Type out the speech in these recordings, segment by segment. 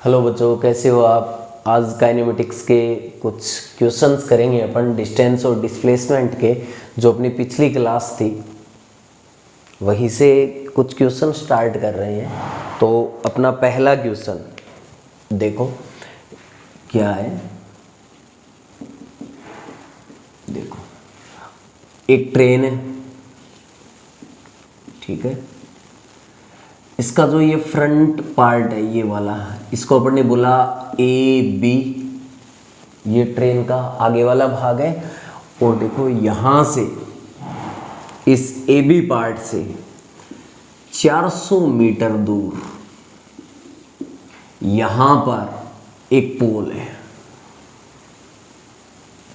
Hello बच्चों, कैसे हो आप। आज काइनेमेटिक्स के कुछ क्वेश्चंस करेंगे अपन डिस्टेंस और डिस्प्लेसमेंट के, जो अपनी पिछली क्लास थी वहीं से कुछ क्वेश्चन स्टार्ट कर रहे हैं। तो अपना पहला क्वेश्चन देखो क्या है। देखो, एक ट्रेन है, ठीक है। इसका जो ये फ्रंट पार्ट है, ये वाला, इसको अपन ने बोला ए बी। ये ट्रेन का आगे वाला भाग है। और देखो यहां से इस ए बी पार्ट से 400 मीटर दूर यहां पर एक पोल है।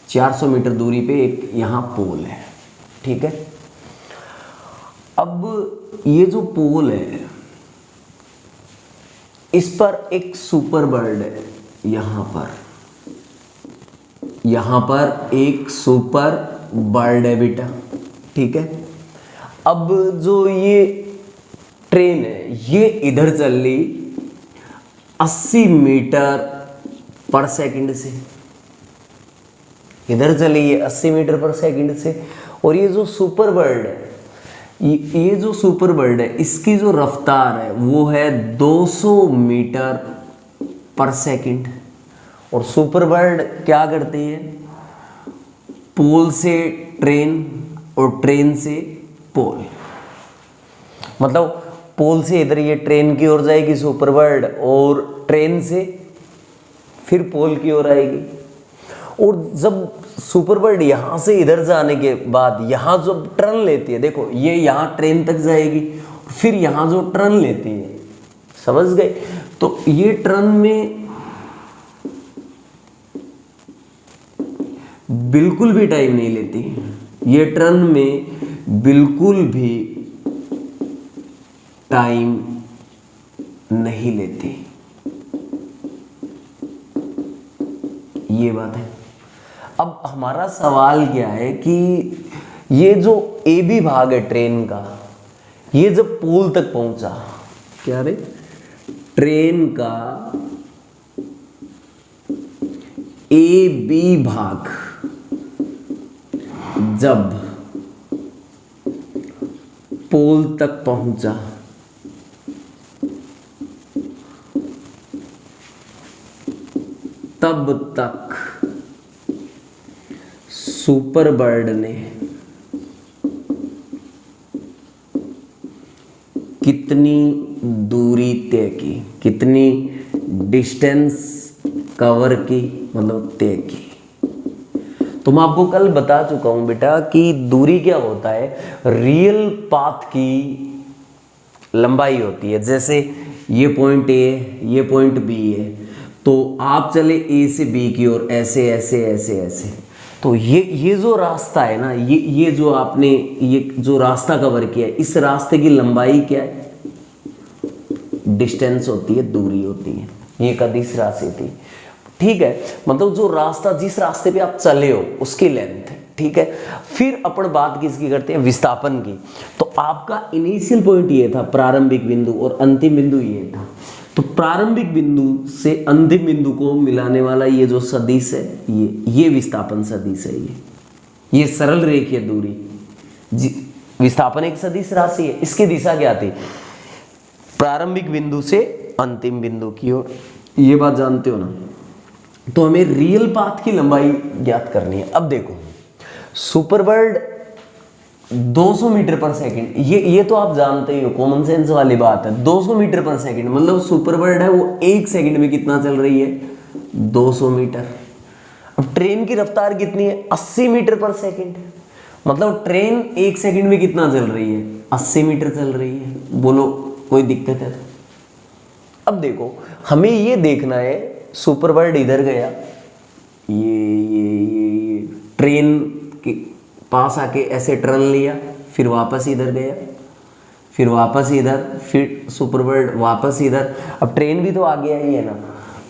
400 मीटर दूरी पे एक यहां पोल है, ठीक है। अब ये जो पोल है, इस पर एक सुपर बर्ड है। यहां पर एक सुपर बर्ड है बेटा, ठीक है। अब जो ये ट्रेन है, ये इधर चल रही 80 मीटर पर सेकंड से, इधर चली है 80 मीटर पर सेकंड से। और ये जो सुपर बर्ड है, ये जो सुपर बर्ड है, इसकी जो रफ्तार है वो है 200 मीटर पर सेकंड। और सुपर बर्ड क्या करती है? पोल से ट्रेन और ट्रेन से पोल। मतलब पोल से इधर ये ट्रेन की ओर जाएगी सुपर बर्ड, और ट्रेन से फिर पोल की ओर आएगी। और जब सुपर बर्ड यहां से इधर जाने के बाद यहां जो टर्न लेती है, देखो ये यहां ट्रेन तक जाएगी, फिर यहां जो टर्न लेती है, समझ गए? तो ये टर्न में बिल्कुल भी टाइम नहीं लेती, ये टर्न में बिल्कुल भी टाइम नहीं लेती, ये बात है। अब हमारा सवाल क्या है कि ये जो ए बी भाग है ट्रेन का, ये जब पोल तक पहुंचा, क्या रे, ट्रेन का ए बी भाग जब पोल तक पहुंचा, तब तक सुपर बर्ड ने कितनी दूरी तय की, कितनी डिस्टेंस कवर की, मतलब तय की। तो मैं आपको कल बता चुका हूं बेटा कि दूरी क्या होता है, रियल पाथ की लंबाई होती है। जैसे ये पॉइंट ए है, ये पॉइंट बी है, तो आप चले ए से बी की ओर, ऐसे ऐसे ऐसे ऐसे, तो ये जो रास्ता है ना, ये जो आपने ये जो रास्ता कवर किया है, इस रास्ते की लंबाई क्या है? डिस्टेंस होती है, दूरी होती है। ये कदिश राशि थी, ठीक है। मतलब जो रास्ता, जिस रास्ते पे आप चले हो उसकी लेंथ है, ठीक है। फिर अपन बात किसकी करते हैं? विस्थापन की। तो आपका इनिशियल पॉइंट ये था, प्रारंभिक बिंदु, और अंतिम बिंदु ये था। तो प्रारंभिक बिंदु से अंतिम बिंदु को मिलाने वाला ये जो सदिश है, ये विस्थापन सदिश है। ये सरल रेखीय दूरी, विस्थापन एक सदिश राशि है। इसकी दिशा क्या थी? प्रारंभिक बिंदु से अंतिम बिंदु की ओर। ये बात जानते हो ना? तो हमें रियल पाथ की लंबाई ज्ञात करनी है। अब देखो, सुपर बर्ड 200 मीटर पर सेकंड, ये तो आप जानते ही हो, कॉमन सेंस वाली बात है। 200 मीटर पर सेकंड मतलब सुपर बर्ड है वो एक सेकंड में कितना चल रही है? 200 मीटर। अब ट्रेन की रफ्तार कितनी है? 80 मीटर पर सेकंड। मतलब ट्रेन एक सेकंड में कितना चल रही है? 80 मीटर चल रही है। बोलो कोई दिक्कत है? अब देखो, हमें ये देखना है, सुपर बर्ड इधर गया, ये ट्रेन के पास आके ऐसे टर्न लिया, फिर वापस इधर गया, फिर वापस इधर, फिर सुपर बर्ड वापस इधर। अब ट्रेन भी तो आगे आई है ना,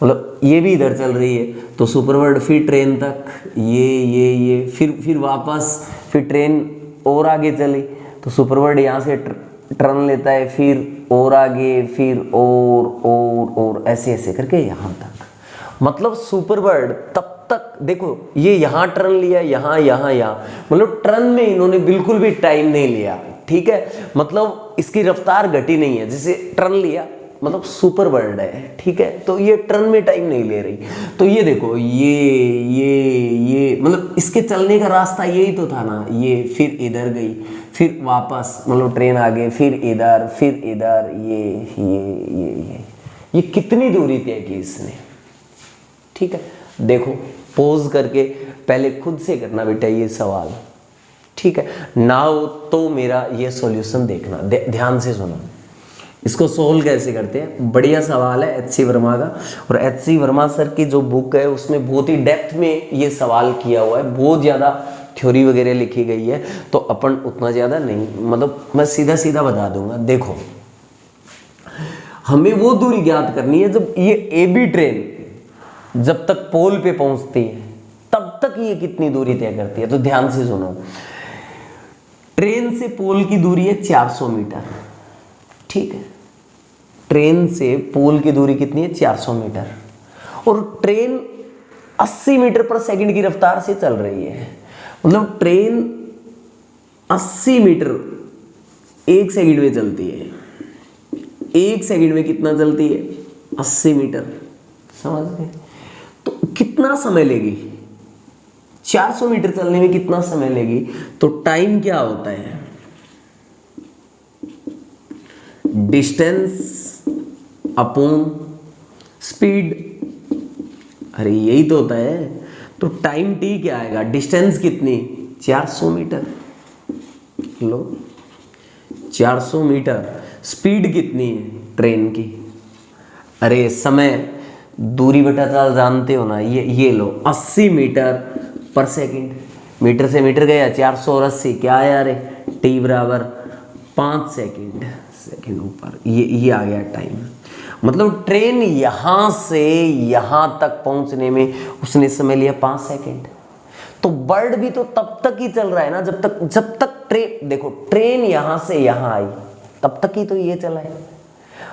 मतलब ये भी इधर चल रही है, तो सुपर बर्ड फिर ट्रेन तक, ये फिर वापस, फिर ट्रेन और आगे चली, तो सुपर बर्ड यहाँ से टर्न लेता है, फिर और आगे, फिर और ऐसे ऐसे करके यहाँ तक। मतलब सुपर बर्ड तब तक देखो, ये यहाँ टर्न लिया, यहाँ यहाँ यहाँ, मतलब टर्न में इन्होंने बिल्कुल भी टाइम नहीं लिया, ठीक है। मतलब इसकी रफ्तार घटी नहीं है, जैसे टर्न लिया मतलब सुपर बर्ड है, ठीक है। तो ये टर्न में टाइम नहीं ले रही। तो ये देखो, ये मतलब इसके चलने का रास्ता यही तो था ना, ये फिर इधर गई, फिर वापस मतलब ट्रेन आगे, फिर इधर, फिर इधर, ये कितनी दूरी तय की इसने, ठीक है। देखो पॉज करके पहले खुद से करना बेटा ये सवाल, ठीक है। नाउ तो मेरा ये सॉल्यूशन देखना, ध्यान से सुनो। इसको सोल्व कैसे करते हैं, बढ़िया सवाल है एच सी वर्मा का, और एच सी वर्मा सर की जो बुक है उसमें बहुत ही डेप्थ में ये सवाल किया हुआ है, बहुत ज़्यादा थ्योरी वगैरह लिखी गई है, तो अपन उतना ज़्यादा नहीं, मतलब मैं सीधा सीधा बता दूंगा। देखो हमें वो दूरी ज्ञात करनी है जब ये ए बी ट्रेन जब तक पोल पे पहुंचती है तब तक ये कितनी दूरी तय करती है। तो ध्यान से सुनो, ट्रेन से पोल की दूरी है 400 मीटर, ठीक है। ट्रेन से पोल की दूरी कितनी है, 400 मीटर, और ट्रेन 80 मीटर पर सेकंड की रफ्तार से चल रही है। मतलब ट्रेन 80 मीटर एक सेकंड में चलती है। एक सेकंड में कितना चलती है, 80 मीटर, समझ गए। तो कितना समय लेगी, 400 मीटर चलने में कितना समय लेगी। तो टाइम क्या होता है, डिस्टेंस अपॉन स्पीड, अरे यही तो होता है। तो टाइम टी क्या आएगा, डिस्टेंस कितनी, 400 मीटर, लो 400 मीटर, स्पीड कितनी है ट्रेन की, अरे समय दूरी बटा चाल जानते हो ना, ये लो 80 मीटर पर सेकंड, मीटर से मीटर गया 400 और 80 क्या आया, अरे टी बराबर 5 सेकंड ऊपर, ये आ गया टाइम। मतलब ट्रेन यहां से यहां तक पहुंचने में उसने समय लिया 5 सेकंड। तो बर्ड भी तो तब तक ही चल रहा है ना जब तक ट्रेन, देखो ट्रेन यहां से यहां आई तब तक ही तो ये चला है।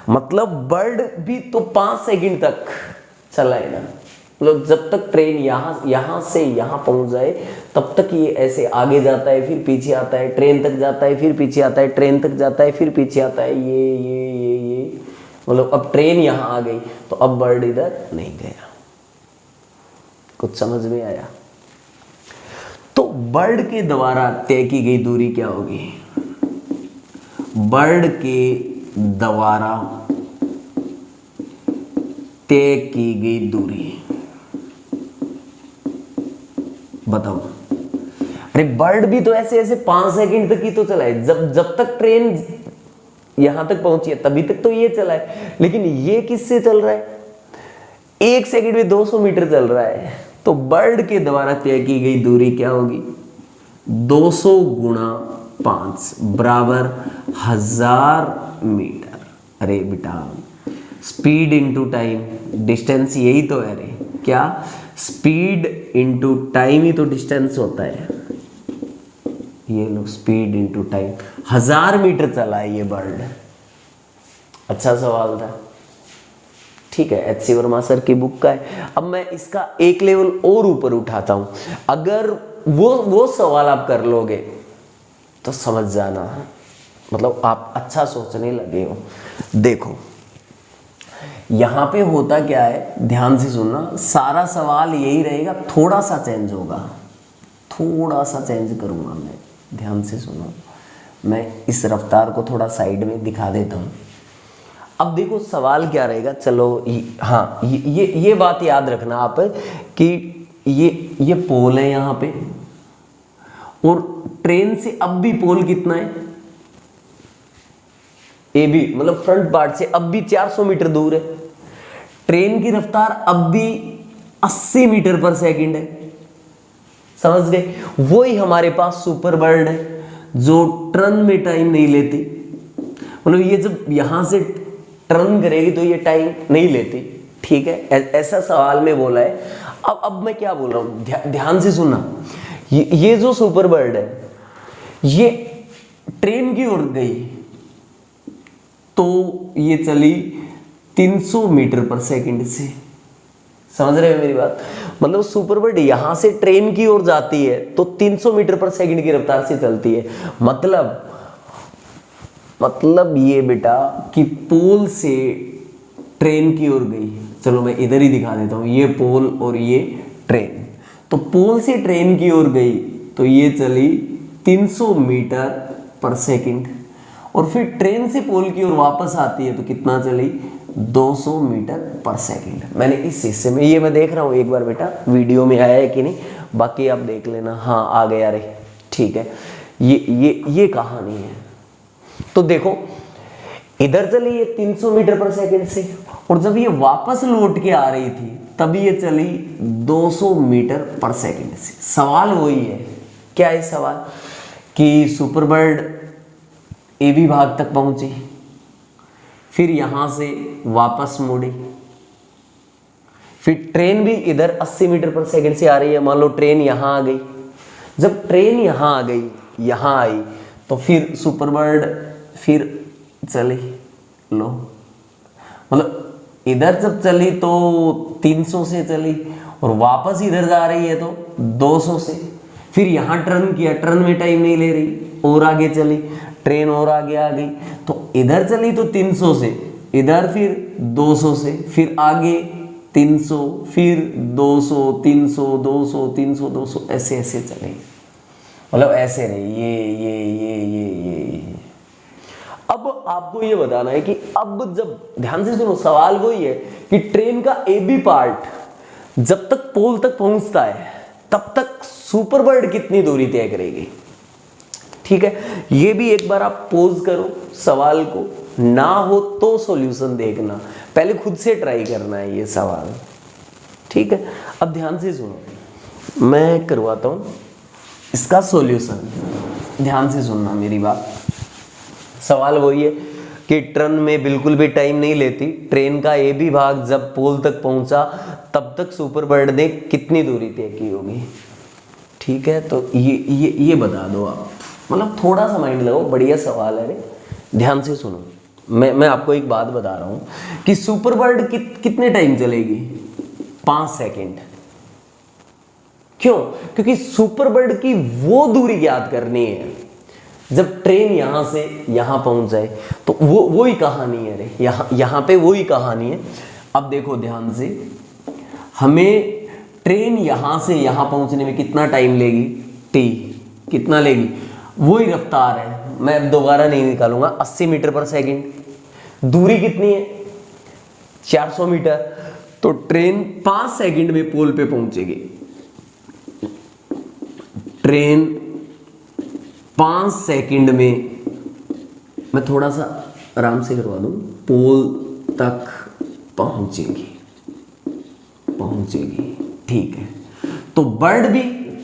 मतलब बर्ड भी तो 5 सेकंड तक चला है ना, मतलब जब तक ट्रेन यहां से यहां पहुंच जाए तब तक ये ऐसे आगे जाता है, फिर पीछे आता है, ट्रेन तक जाता है, फिर पीछे आता है, ट्रेन तक जाता है, फिर पीछे आता है, ये मतलब अब ट्रेन यहां आ गई तो अब बर्ड इधर नहीं गया। कुछ समझ में आया। तो बर्ड के द्वारा तय की गई दूरी क्या होगी, बर्ड के द्वारा तय की गई दूरी बताओ। अरे बर्ड भी तो ऐसे ऐसे 5 सेकंड तक ही तो चला है, जब तक ट्रेन यहां तक पहुंची है तभी तक तो ये चला है। लेकिन ये किससे चल रहा है, 1 सेकंड में 200 मीटर चल रहा है। तो बर्ड के द्वारा तय की गई दूरी क्या होगी, 200 गुणा 5 बराबर 1000 मीटर। अरे बेटा स्पीड इंटू टाइम, डिस्टेंस यही तो है रे, क्या स्पीड इंटू टाइम ही तो डिस्टेंस होता है। ये लो स्पीड इंटू टाइम, 1000 मीटर चला है ये बर्ड। अच्छा सवाल था, ठीक है, एच सी वर्मा सर की बुक का है। अब मैं इसका एक लेवल और ऊपर उठाता हूं, अगर वो सवाल आप कर लोगे तो समझ जाना, मतलब आप अच्छा सोचने लगे हो। देखो यहां पे होता क्या है, ध्यान से सुनना, सारा सवाल यही रहेगा, थोड़ा सा चेंज होगा, थोड़ा सा चेंज करूंगा मैं, ध्यान से सुनो। मैं इस रफ्तार को थोड़ा साइड में दिखा देता हूं। अब देखो सवाल क्या रहेगा, चलो हाँ ये बात याद रखना आप कि ये पोल है यहाँ पे, और ट्रेन से अब भी पोल कितना है, ए बी मतलब फ्रंट पार्ट से अब भी 400 मीटर दूर है। ट्रेन की रफ्तार अब भी 80 मीटर पर सेकंड है, समझ गए। वही हमारे पास सुपर बर्ड है जो टर्न में टाइम नहीं लेती, मतलब ये जब यहां से टर्न करेगी तो ये टाइम नहीं लेती, ठीक है। ऐसा सवाल में बोला है। अब मैं क्या बोल रहा हूं, ध्यान से सुनना। ये जो सुपर बर्ड है ये ट्रेन की ओर गई तो ये चली 300 मीटर पर सेकंड से। समझ रहे हो मेरी बात? मतलब सुपरबर्ड यहां से ट्रेन की ओर जाती है तो 300 मीटर पर सेकंड की रफ्तार से चलती है। मतलब ये बेटा कि पोल से ट्रेन की ओर गई। चलो मैं इधर ही दिखा देता हूं, ये पोल और ये ट्रेन। तो पोल से ट्रेन की ओर गई तो ये चली 300 मीटर पर सेकंड, और फिर ट्रेन से पोल की ओर वापस आती है तो कितना चली? 200 मीटर पर सेकंड। मैंने इस हिस्से में, ये मैं देख रहा हूँ एक बार बेटा वीडियो में आया है कि नहीं, बाकी आप देख लेना। हाँ आ गया रे, ठीक है। ये कहानी है। तो देखो इधर चली ये 300 मीटर पर सेकंड से, और जब ये वापस लौट के आ रही थी तब ये चली 200 मीटर पर सेकंड से। सवाल वही है, क्या है सवाल? कि सुपरबर्ड ए बी भाग तक पहुंची, फिर यहां से वापस मुड़ी, फिर ट्रेन भी इधर 80 मीटर पर सेकंड से आ रही है। मान लो ट्रेन यहां आ गई, जब ट्रेन यहां आ गई, यहां आई, तो फिर सुपरबर्ड फिर चली। लो मतलब इधर जब चली तो 300 से चली, और वापस इधर जा रही है तो 200 से। फिर यहां टर्न किया, टर्न में टाइम नहीं ले रही, और आगे चली, ट्रेन और आगे आ गई, तो इधर चली तो 300 से, इधर फिर 200 से, फिर आगे 300, फिर 200, 300, 200, 300, 200, ऐसे ऐसे चले। मतलब ऐसे रही ये। अब आपको ये बताना है कि अब जब ध्यान से सुनो, सवाल वही है कि ट्रेन का ए बी पार्ट जब तक पोल तक पहुंचता है तब तक सुपरबर्ड कितनी दूरी तय करेगी। ठीक है, ये भी एक बार आप पोज करो सवाल को, ना हो तो सॉल्यूशन देखना, पहले खुद से ट्राई करना है ये सवाल। ठीक है, अब ध्यान से सुनो, मैं करवाता हूं इसका सॉल्यूशन। ध्यान से सुनना मेरी बात। सवाल वही है कि ट्रेन में बिल्कुल भी टाइम नहीं लेती, ट्रेन का ए बी भाग जब पोल तक पहुंचा तब तक सुपरबर्ड ने कितनी दूरी तय की होगी। ठीक है, तो ये बता दो आप, मतलब थोड़ा सा माइंड लगाओ, बढ़िया सवाल है रे। ध्यान से सुनो, मैं आपको एक बात बता रहा हूं कि सुपरबर्ड कितने टाइम चलेगी? 5 सेकंड। क्यों? क्योंकि सुपरबर्ड की वो दूरी ज्ञात करनी है जब ट्रेन यहां से यहां पहुंच जाए, तो वो ही कहानी है रे, यहां पे वही कहानी है। अब देखो ध्यान से, हमें ट्रेन यहां से यहां पहुंचने में कितना टाइम लेगी? टी कितना लेगी? वही रफ्तार है, मैं दोबारा नहीं निकालूंगा। 80 मीटर पर सेकंड। दूरी कितनी है? 400 मीटर। तो ट्रेन 5 सेकंड में पोल पे पहुंचेगी। ट्रेन 5 सेकंड में, मैं थोड़ा सा आराम से करवा दूं, पोल तक पहुंचेगी। ठीक है, तो बर्ड भी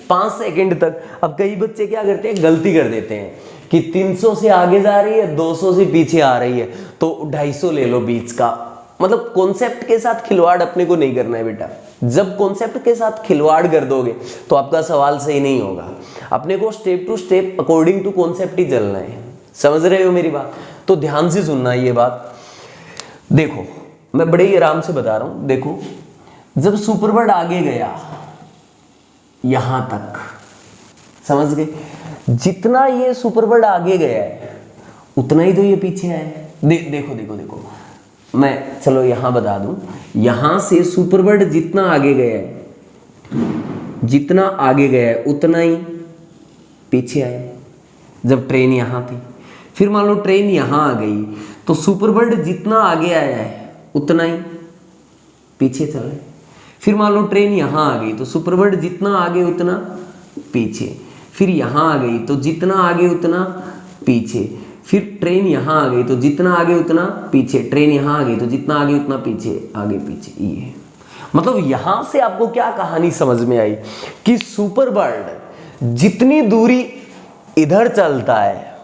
5 सेकंड तक। अब कई बच्चे क्या करते हैं, गलती कर देते हैं कि 300 से आगे जा रही है, 200 से पीछे आ रही है, तो 250 ले लो बीच का। मतलब कॉन्सेप्ट के साथ खिलवाड़ अपने को नहीं करना है बेटा। जब कॉन्सेप्ट के साथ खिलवाड़ कर दोगे तो आपका सवाल सही नहीं होगा। अपने को step to step according to concept ही चलना है। समझ रहे हो मेरी बात? तो ध्यान से सुनना ये बात। देखो मैं बड़े ही आराम से बता रहा हूं। देखो जब सुपरबर्ड आगे गया यहां तक, समझ गए? जितना ये सुपरबर्ड आगे गया है उतना ही तो ये पीछे आया है। देखो मैं चलो यहां बता दूं, यहां से सुपरबर्ड जितना आगे गया है उतना ही पीछे आया जब ट्रेन यहां थी। फिर मान लो ट्रेन यहां आ गई तो सुपरबर्ड जितना आगे आया है उतना ही पीछे चला। फिर मान लो ट्रेन यहां आ गई तो सुपरबर्ड जितना आगे उतना पीछे। फिर यहां आ गई तो जितना आगे उतना पीछे। फिर ट्रेन यहां आ गई तो जितना आगे उतना पीछे। ट्रेन यहां आ गई तो जितना आगे उतना पीछे, आगे पीछे। ये मतलब यहां से आपको क्या कहानी समझ में आई कि सुपरबर्ड जितनी दूरी इधर चलता है,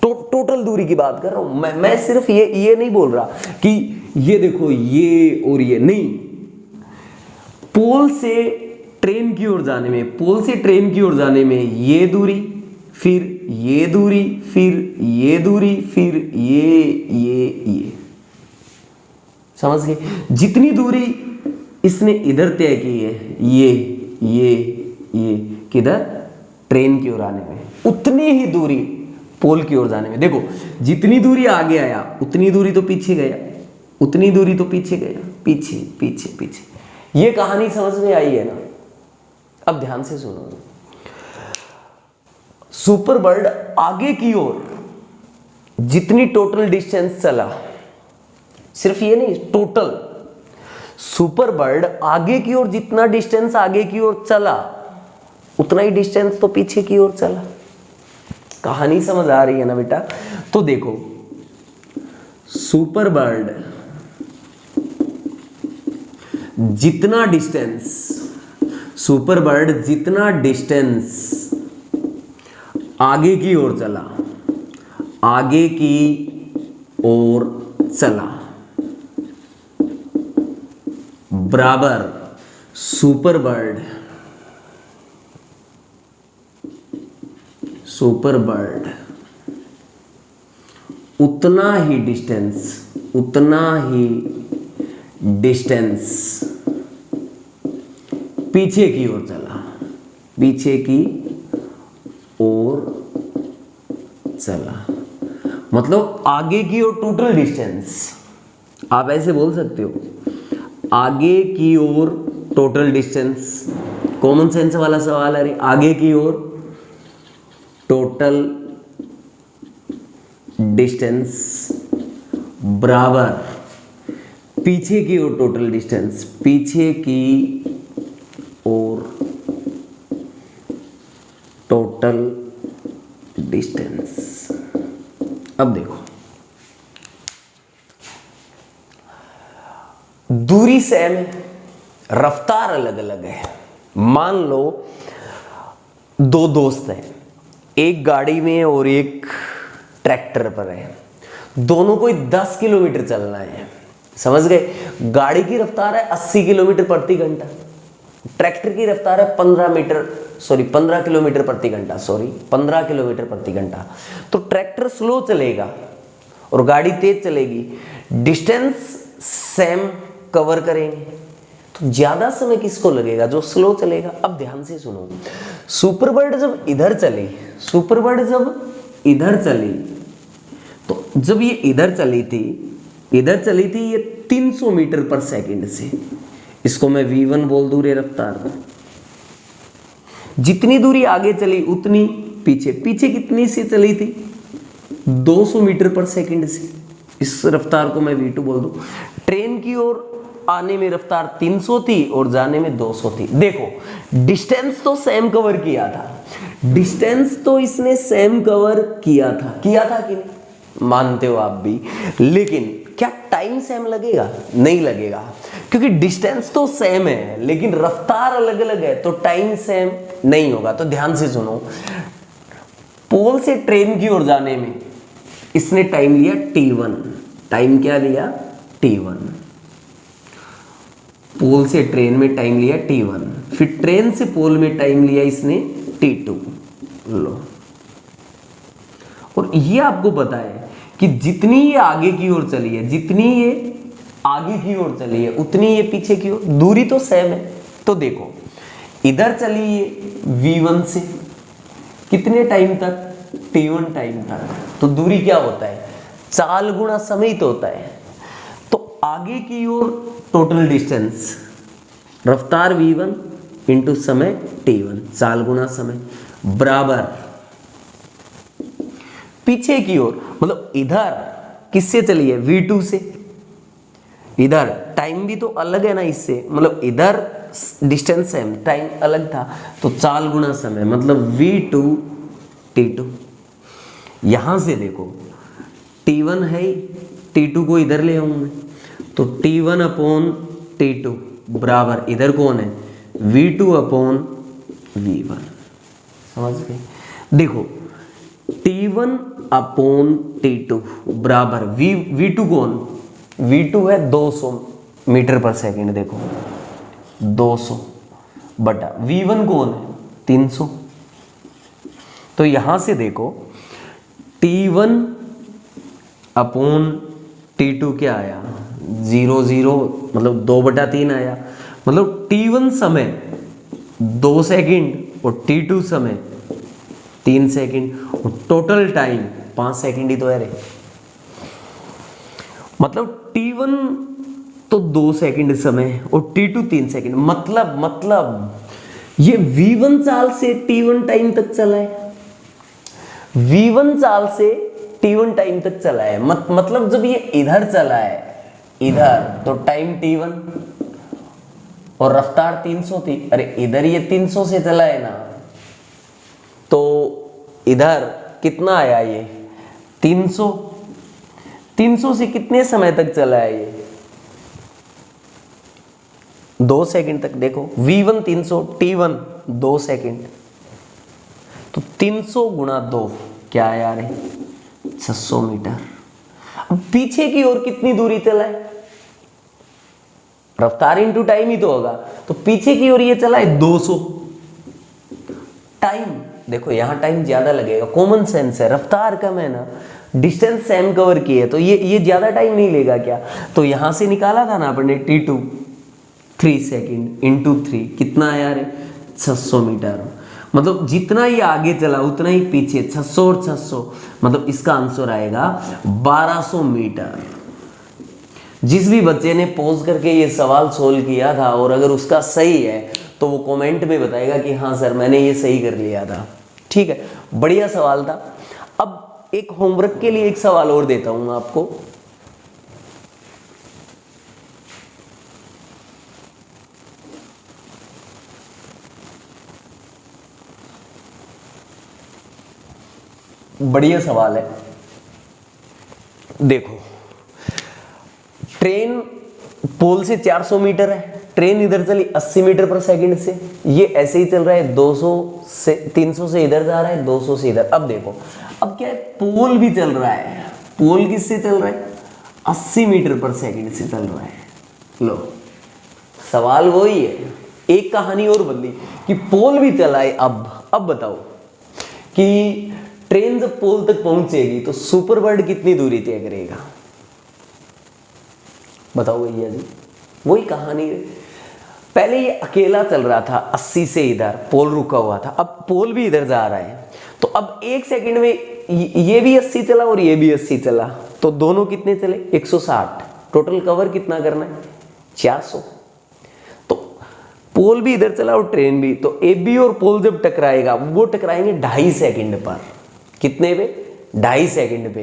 टोटल दूरी की बात कर रहा हूं मैं सिर्फ ये नहीं बोल रहा कि ये देखो ये और ये नहीं। पोल से ट्रेन की ओर जाने में ये दूरी, फिर ये दूरी, फिर ये दूरी, फिर ये। समझ गए? जितनी दूरी इसने इधर तय की है, ये किधर, ट्रेन की ओर आने में, उतनी ही दूरी पोल की ओर जाने में। देखो जितनी दूरी आगे आया उतनी दूरी तो पीछे गया, उतनी दूरी तो पीछे गया, पीछे पीछे पीछे। ये कहानी समझ में आई है ना? अब ध्यान से सुनो। सुपर बर्ड आगे की ओर जितनी टोटल डिस्टेंस चला, सिर्फ ये नहीं, टोटल सुपर बर्ड आगे की ओर जितना डिस्टेंस आगे की ओर चला उतना ही डिस्टेंस तो पीछे की ओर चला। कहानी समझ आ रही है ना बेटा? तो देखो सुपर बर्ड जितना डिस्टेंस, सुपर बर्ड जितना डिस्टेंस आगे की ओर चला, आगे की ओर चला, बराबर सुपर बर्ड उतना ही डिस्टेंस पीछे की ओर चला, पीछे की ओर चला। मतलब आगे की ओर टोटल डिस्टेंस, आप ऐसे बोल सकते हो, आगे की ओर टोटल डिस्टेंस। कॉमन सेंस वाला सवाल है, आगे की ओर टोटल डिस्टेंस बराबर पीछे की ओर टोटल डिस्टेंस, पीछे की ओर टोटल डिस्टेंस। अब देखो दूरी सेम है, रफ्तार अलग अलग है। मान लो दो दोस्त हैं, एक गाड़ी में और एक ट्रैक्टर पर है, दोनों को 10 किलोमीटर चलना है। समझ गए? गाड़ी की रफ्तार है 80 किलोमीटर प्रति घंटा, ट्रैक्टर की रफ्तार है 15 किलोमीटर प्रति घंटा, 15 किलोमीटर प्रति घंटा। तो ट्रैक्टर स्लो चलेगा और गाड़ी तेज चलेगी, डिस्टेंस सेम कवर करेंगे, तो ज्यादा समय किसको लगेगा? जो स्लो चलेगा। अब ध्यान से सुनो, सुपर बर्ड जब इधर चली, तो जब ये इधर चली थी ये 300 मीटर पर सेकंड से, इसको मैं v1 बोल दूं रे रफ्तार। जितनी दूरी आगे चली उतनी पीछे कितनी सी चली थी? 200 मीटर पर सेकंड से, इस रफ्तार को मैं v2 बोल दूं। ट्रेन की ओर आने में रफ्तार 300 थी और जाने में 200 थी। देखो डिस्टेंस तो सेम कवर किया था, डिस्टेंस तो इसने सेम कवर किया था कि नहीं? मानते हो आप भी, लेकिन क्या टाइम सेम लगेगा? नहीं लगेगा, क्योंकि डिस्टेंस तो सेम है लेकिन रफ्तार अलग अलग है, तो टाइम सेम नहीं होगा। तो ध्यान से सुनो, पोल से ट्रेन की ओर जाने में इसने टाइम लिया t1, टाइम क्या लिया? t1। पोल से ट्रेन में टाइम लिया t1, फिर ट्रेन से पोल में टाइम लिया इसने t2। लो, और ये आपको पता है कि जितनी ये आगे की ओर चली है, उतनी ये पीछे की ओर, दूरी तो सेम है। तो देखो इधर चली ये v1 से कितने टाइम तक? t1 टाइम तक। तो दूरी क्या होता है? चाल गुणा समय तो होता है। तो आगे की ओर टोटल डिस्टेंस, रफ्तार v1 इंटू समय t1, चाल गुणा समय, बराबर पीछे की ओर, मतलब इधर किससे चली है? v2 से। इधर टाइम भी तो अलग है ना इससे, मतलब इधर डिस्टेंस सेम, टाइम अलग था, तो चाल गुणा समय, मतलब v2 t2। यहां से देखो t1 है, t2 को इधर ले आऊं मैं, तो t1 अपॉन t2 बराबर इधर कौन है? v2 upon v1। समझ गए? देखो t1 अपॉन t2 बराबर v2 कौन? v2 है 200 मीटर पर सेकंड। देखो 200 बटा v1 कौन है? 300। तो यहां से देखो t1 अपॉन t2 क्या आया? 0 0 मतलब 2/3 आया, मतलब t1 समय 2 सेकंड और t2 समय 3 सेकंड और टोटल टाइम 5 सेकंड ही तो है रे। मतलब t1 तो 2 सेकंड समय और t2 3 सेकंड, मतलब ये v1 चाल से t1 टाइम तक चला है, v1 चाल से t1 टाइम तक चला है। मतलब जब ये इधर चला है इधर, तो टाइम t1 और रफ्तार 300 थी। अरे इधर ये 300 से चला है ना, तो इधर कितना आया ये 300 से कितने समय तक चला है ये 2 सेकंड तक। देखो v1 300, t1 2 सेकंड, तो 300 गुणा 2 क्या है यार 600 मीटर। अब पीछे की ओर कितनी दूरी चला है, रफ्तार इनटू टाइम ही तो होगा, तो पीछे की ओर ये चला है 200। टाइम देखो यहां टाइम ज्यादा लगेगा, कॉमन सेंस है, रफ्तार कम है ना, डिस्टेंस सेम कवर की है, तो ये ज्यादा टाइम नहीं लेगा क्या। तो यहां से निकाला था ना अपने t2 3 सेकंड इंटू 3 कितना आया रे 600 मीटर। मतलब जितना ही आगे चला उतना ही पीछे 600 और 600, मतलब इसका आंसर आएगा 1200 मीटर। जिस भी बच्चे ने पॉज करके ये सवाल सोल्व किया था और अगर उसका सही है तो वो कमेंट में बताएगा कि हाँ सर मैंने ये सही कर लिया था। ठीक है, बढ़िया सवाल था। अब एक होमवर्क के लिए एक सवाल और देता हूं आपको। बढ़िया सवाल है, देखो ट्रेन पोल से 400 मीटर है, ट्रेन इधर चली 80 मीटर पर सेकंड से, ये ऐसे ही चल रहा है 200 से 300 से इधर जा रहा है 200 से इधर। अब देखो अब क्या है, पोल भी चल रहा है, पोल किससे चल रहा है 80 मीटर पर सेकंड से चल रहा है। लो सवाल वही है, एक कहानी और बदली कि पोल भी चला है। अब बताओ कि ट्रेन जब पोल तक पहुंचेगी तो सुपर बर्ड कितनी दूरी तय करेगा, बताओ भैया जी। वही कहानी है, पहले ये अकेला चल रहा था 80 से इधर, पोल रुका हुआ था, अब पोल भी इधर जा रहा है, तो अब 1 सेकंड में ये भी 80 चला और ये भी 80 चला, तो दोनों कितने चले 160। टोटल कवर कितना करना है 400। तो पोल भी इधर चला और ट्रेन भी, तो AB और पोल जब टकराएगा वो टकराएंगे 2.5 सेकंड पर। कितने पे 2.5 सेकंड पे।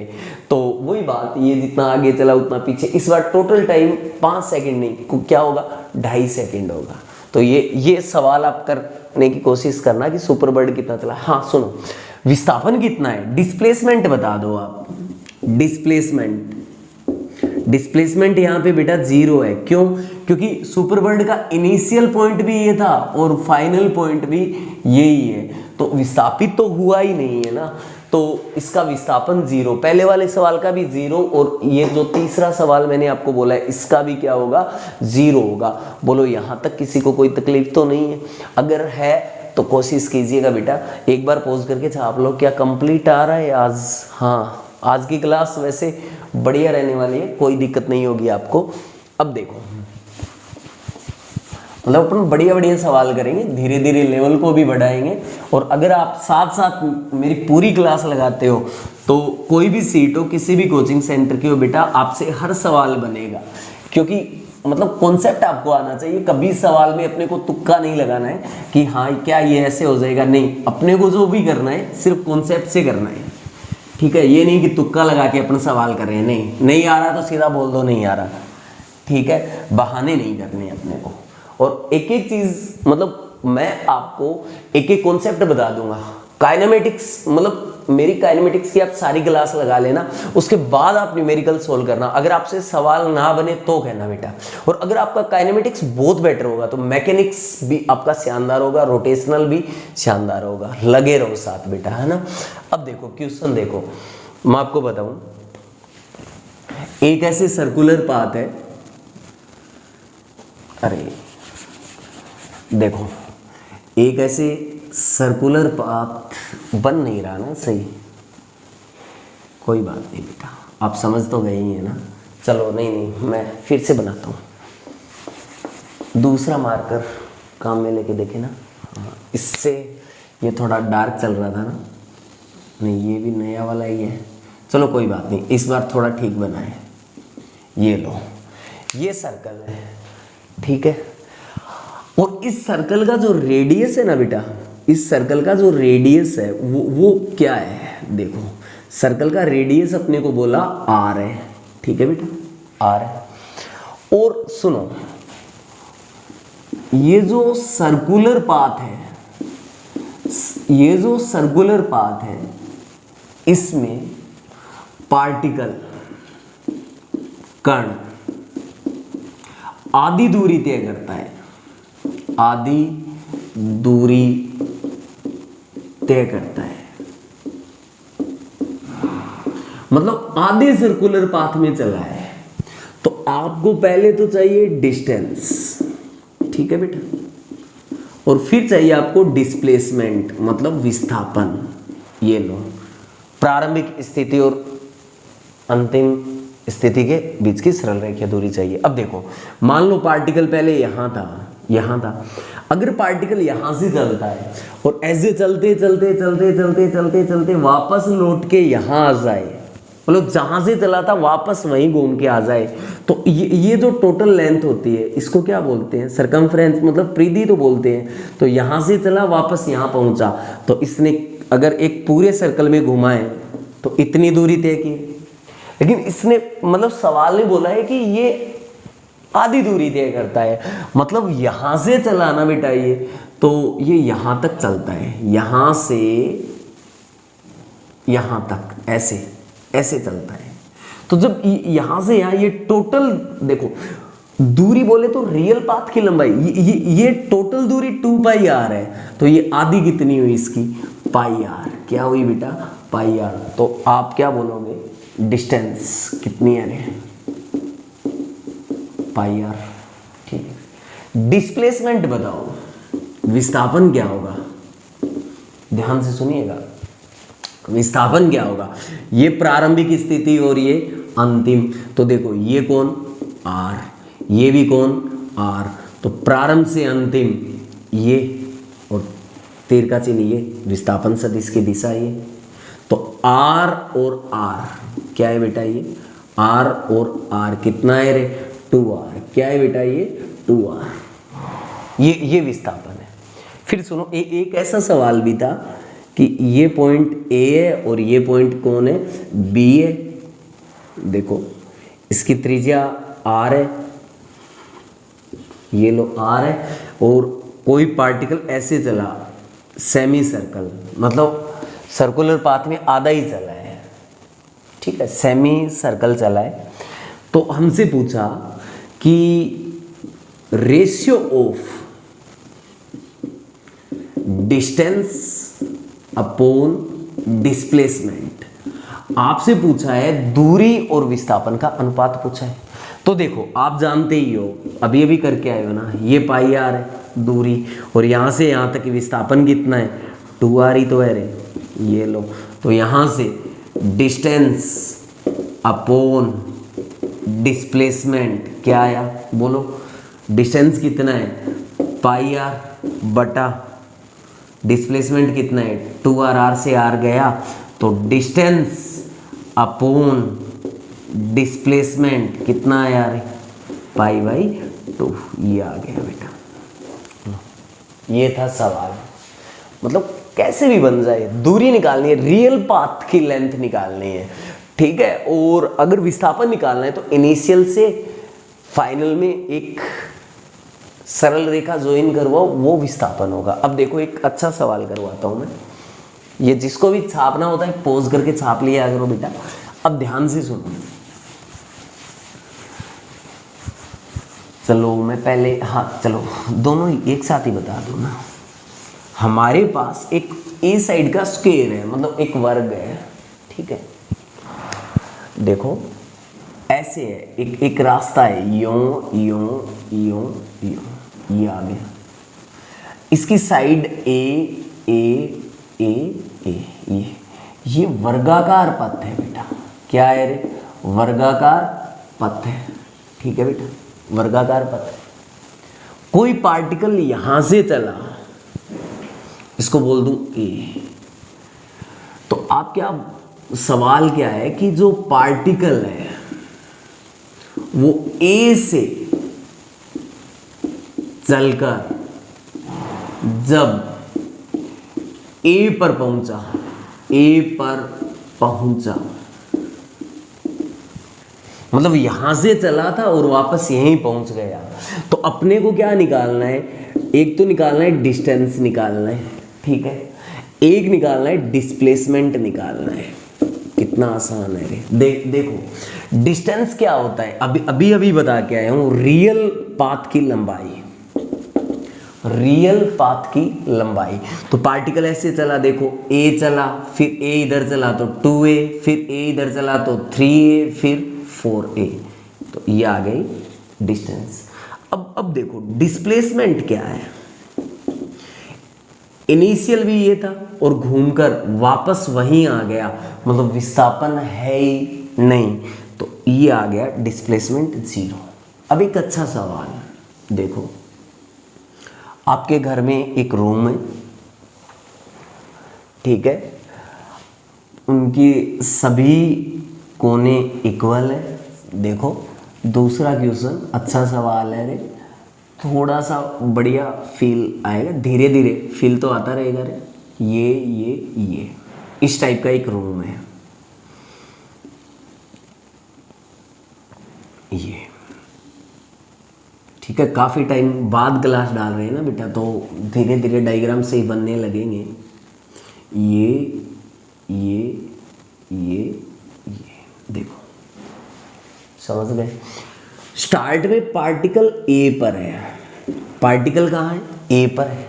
तो वही बात, ये जितना आगे चला उतना पीछे। इस बार टोटल टाइम 5 सेकंड नहीं, क्या होगा 2.5 सेकंड होगा। तो ये सवाल आप करने की कोशिश करना कि सुपर बर्ड कितना चला। हाँ सुनो, विस्थापन कितना है, डिस्प्लेसमेंट बता दो आप। डिस्प्लेसमेंट यहाँ पे बेटा 0 है। क्यों? क्योंकि सुपर बर्ड का इनिशियल पॉइंट भी ये था और फाइनल पॉइंट भी यही है, तो विस्थापित तो हुआ ही नहीं है ना, तो इसका विस्थापन 0। पहले वाले सवाल का भी 0 और ये जो तीसरा सवाल मैंने आपको बोला है इसका भी क्या होगा 0 होगा। बोलो यहाँ तक किसी को कोई तकलीफ तो नहीं है? अगर है तो कोशिश कीजिएगा बेटा, एक बार पॉज करके छाप लो क्या कंप्लीट आ रहा है आज। हाँ आज की क्लास वैसे बढ़िया रहने वाली है, कोई दिक्कत नहीं होगी आपको। अब देखो मतलब अपन बढ़िया बढ़िया सवाल करेंगे, धीरे धीरे लेवल को भी बढ़ाएंगे। और अगर आप साथ साथ मेरी पूरी क्लास लगाते हो तो कोई भी सीट हो किसी भी कोचिंग सेंटर की हो बेटा, आपसे हर सवाल बनेगा। क्योंकि मतलब कॉन्सेप्ट आपको आना चाहिए, कभी सवाल में अपने को तुक्का नहीं लगाना है कि हाँ क्या ये ऐसे हो जाएगा, नहीं। अपने को जो भी करना है सिर्फ कॉन्सेप्ट से करना है, ठीक है। ये नहीं कि तुक्का लगा के अपन सवाल कर रहे हैं, नहीं आ रहा तो सीधा बोल दो नहीं आ रहा, ठीक है। बहाने नहीं करने अपने को। और एक एक चीज मतलब मैं आपको एक एक कॉन्सेप्ट बता दूंगा। काइनेमेटिक्स मतलब मेरी काइनेमेटिक्स की आप सारी क्लास लगा लेना, उसके बाद आप न्यूमेरिकल सोल्व करना। अगर आपसे सवाल ना बने तो कहना बेटा। और अगर आपका काइनेमेटिक्स बहुत बेटर होगा तो मैकेनिक्स भी आपका शानदार होगा, रोटेशनल भी शानदार होगा। लगे रहो साथ बेटा, है ना। अब देखो क्वेश्चन देखो, मैं आपको बताऊं, एक ऐसे सर्कुलर पाथ है, अरे देखो एक ऐसे सर्कुलर पाथ बन नहीं रहा ना सही, कोई बात नहीं बेटा, आप समझ तो गए ही है ना। चलो नहीं मैं फिर से बनाता हूँ। दूसरा मार्कर काम में लेके देखे ना, इससे ये थोड़ा डार्क चल रहा था ना, नहीं ये भी नया वाला ही है, चलो कोई बात नहीं, इस बार थोड़ा ठीक बना है। ये लो, ये सर्कल है, ठीक है। और इस सर्कल का जो रेडियस है ना बेटा, इस सर्कल का जो रेडियस है वो क्या है, देखो सर्कल का रेडियस अपने को बोला r है, ठीक है बेटा r है। और सुनो, ये जो सर्कुलर पाथ है, ये जो सर्कुलर पाथ है, इसमें पार्टिकल कण आधी दूरी तय करता है, आधी दूरी तय करता है, मतलब आधे सर्कुलर पाथ में चला है। तो आपको पहले तो चाहिए डिस्टेंस, ठीक है बेटा, और फिर चाहिए आपको डिस्प्लेसमेंट मतलब विस्थापन। ये लो, प्रारंभिक स्थिति और अंतिम स्थिति के बीच की सरल रेखीय दूरी चाहिए। अब देखो, मान लो पार्टिकल पहले यहां था, अगर पार्टिकल यहां से चलता है और ऐसे चलते चलते चलते चलते चलते चलते वापस लौट के यहां आ जाए, मतलब जहां से चला था वापस वहीं घूम के आ जाए, तो ये जो टोटल लेंथ होती है इसको क्या बोलते हैं, सरकमफ्रेंस, मतलब परिधि तो बोलते हैं। तो यहां से चला वापस यहां पहुंचा, तो इसने अगर एक पूरे सर्कल में घुमाए तो इतनी दूरी तय की। लेकिन इसने मतलब सवाल ने बोला है कि ये आधी दूरी तय करता है, मतलब यहां से चला ना बेटा ये, तो ये यहां तक चलता है, यहां से यहां तक ऐसे ऐसे चलता है। तो जब यहां से यहां ये टोटल देखो दूरी बोले तो रियल पाथ की लंबाई ये टोटल दूरी 2 पाई आर है, तो ये आधी कितनी हुई इसकी, पाई आर। क्या हुई बेटा, पाई आर। तो आप क्या बोलोगे, डिस्टेंस कितनी है, पाई आर, ठीक है। डिस्प्लेसमेंट बताओ, विस्थापन क्या होगा, ध्यान से सुनिएगा, विस्थापन क्या होगा, ये प्रारंभिक स्थिति और ये अंतिम। तो देखो ये कौन r, ये भी कौन r, तो प्रारंभ से अंतिम ये, और तीर का चिन्ह ये, विस्थापन सदिश की दिशा ये। तो r और r क्या है बेटा, ये r और r कितना है रे, 2r। क्या है बेटा, ये 2r, ये विस्थापन है। फिर सुनो, एक ऐसा सवाल भी था कि ये पॉइंट A है और ये पॉइंट कौन है, B है। देखो इसकी त्रिज्या R है, ये लो R है, और कोई पार्टिकल ऐसे चला सेमी सर्कल, मतलब सर्कुलर पाथ में आधा ही चला है, ठीक है, सेमी सर्कल चला है। तो हमसे पूछा कि ratio of distance upon displacement, आपसे पूछा है दूरी और विस्थापन का अनुपात पूछा है। तो देखो आप जानते ही हो, अभी अभी करके आए हो ना, ये पाई आर है दूरी, और यहां से यहां तक विस्थापन कितना है, 2r ही तो है रे, ये लो। तो यहां से डिस्टेंस अपॉन डिस्प्लेसमेंट क्या आया, बोलो, डिस्टेंस कितना है, पाई आर बटा डिस्प्लेसमेंट कितना है, 2r, r से r गया, तो डिस्टेंस अपॉन डिस्प्लेसमेंट कितना है यार, पाई बाई 2, ये आ गया बेटा। ये था सवाल, मतलब कैसे भी बन जाए, दूरी निकालनी है, रियल पाथ की लेंथ निकालनी है, ठीक है। और अगर विस्थापन निकालना है तो इनिशियल से फाइनल में एक सरल रेखा ज्वाइन करवाओ, वो विस्थापन होगा। अब देखो एक अच्छा सवाल करवाता हूं मैं, ये जिसको भी छापना होता है पोज करके छाप लिया करो बेटा। अब ध्यान से सुनो, चलो मैं पहले, हाँ चलो दोनों ही एक साथ ही बता दो ना। हमारे पास एक ए साइड का स्क्वायर है, मतलब एक वर्ग है, ठीक है। देखो ऐसे है, एक रास्ता है, यूं यूं यूं यूं, ये आ गया। इसकी साइड ए ए ए ए, ये वर्गाकार पथ है बेटा। क्या है रे, वर्गाकार पथ है, ठीक है बेटा, वर्गाकार पथ है। कोई पार्टिकल यहां से चला, इसको बोल दूं ए, तो आप क्या, सवाल क्या है कि जो पार्टिकल है वो ए से चलकर जब ए पर पहुंचा, ए पर पहुंचा मतलब यहां से चला था और वापस यहीं पहुंच गया, तो अपने को क्या निकालना है, एक तो निकालना है डिस्टेंस निकालना है, ठीक है, एक निकालना है डिस्प्लेसमेंट निकालना है। कितना आसान है रे। देखो डिस्टेंस क्या होता है, अभी अभी बता के आया हूं, रियल पाथ की लंबाई, रियल पाथ की लंबाई। तो पार्टिकल ऐसे चला, देखो ए चला, फिर ए इधर चला तो 2a, फिर ए इधर चला तो 3a, फिर 4a, तो ये आ गई डिस्टेंस। अब देखो डिस्प्लेसमेंट क्या है, इनिशियल भी ये था और घूमकर वापस वहीं आ गया, मतलब विस्थापन है ही नहीं, तो ये आ गया डिस्प्लेसमेंट 0। अब एक अच्छा सवाल देखो, आपके घर में एक रूम है, ठीक है, उनकी सभी कोने इक्वल है। देखो दूसरा क्वेश्चन अच्छा सवाल है रे, थोड़ा सा बढ़िया फील आएगा, धीरे धीरे फील तो आता रहेगा रे। ये इस टाइप का एक रूम है, ये ठीक है, काफी टाइम बाद ग्लास डाल रहे हैं ना बेटा, तो धीरे धीरे डायग्राम से ही बनने लगेंगे। ये देखो समझ गए। स्टार्ट में पार्टिकल ए पर है, पार्टिकल कहाँ है, ए पर है,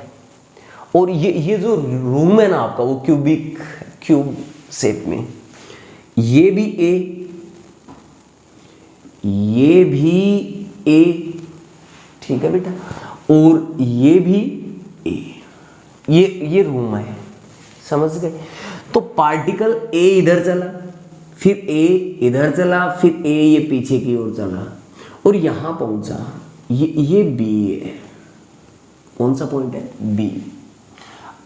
और ये जो रूम है ना आपका, वो क्यूब शेप में, ये भी ए, ये भी ए, ठीक है बेटा, और ये भी ए, ये रूम है, समझ गए। तो पार्टिकल ए इधर चला, फिर ए इधर चला, फिर ए ये पीछे की ओर चला और यहां पहुंचा, ये बी है। कौन सा पॉइंट है, बी।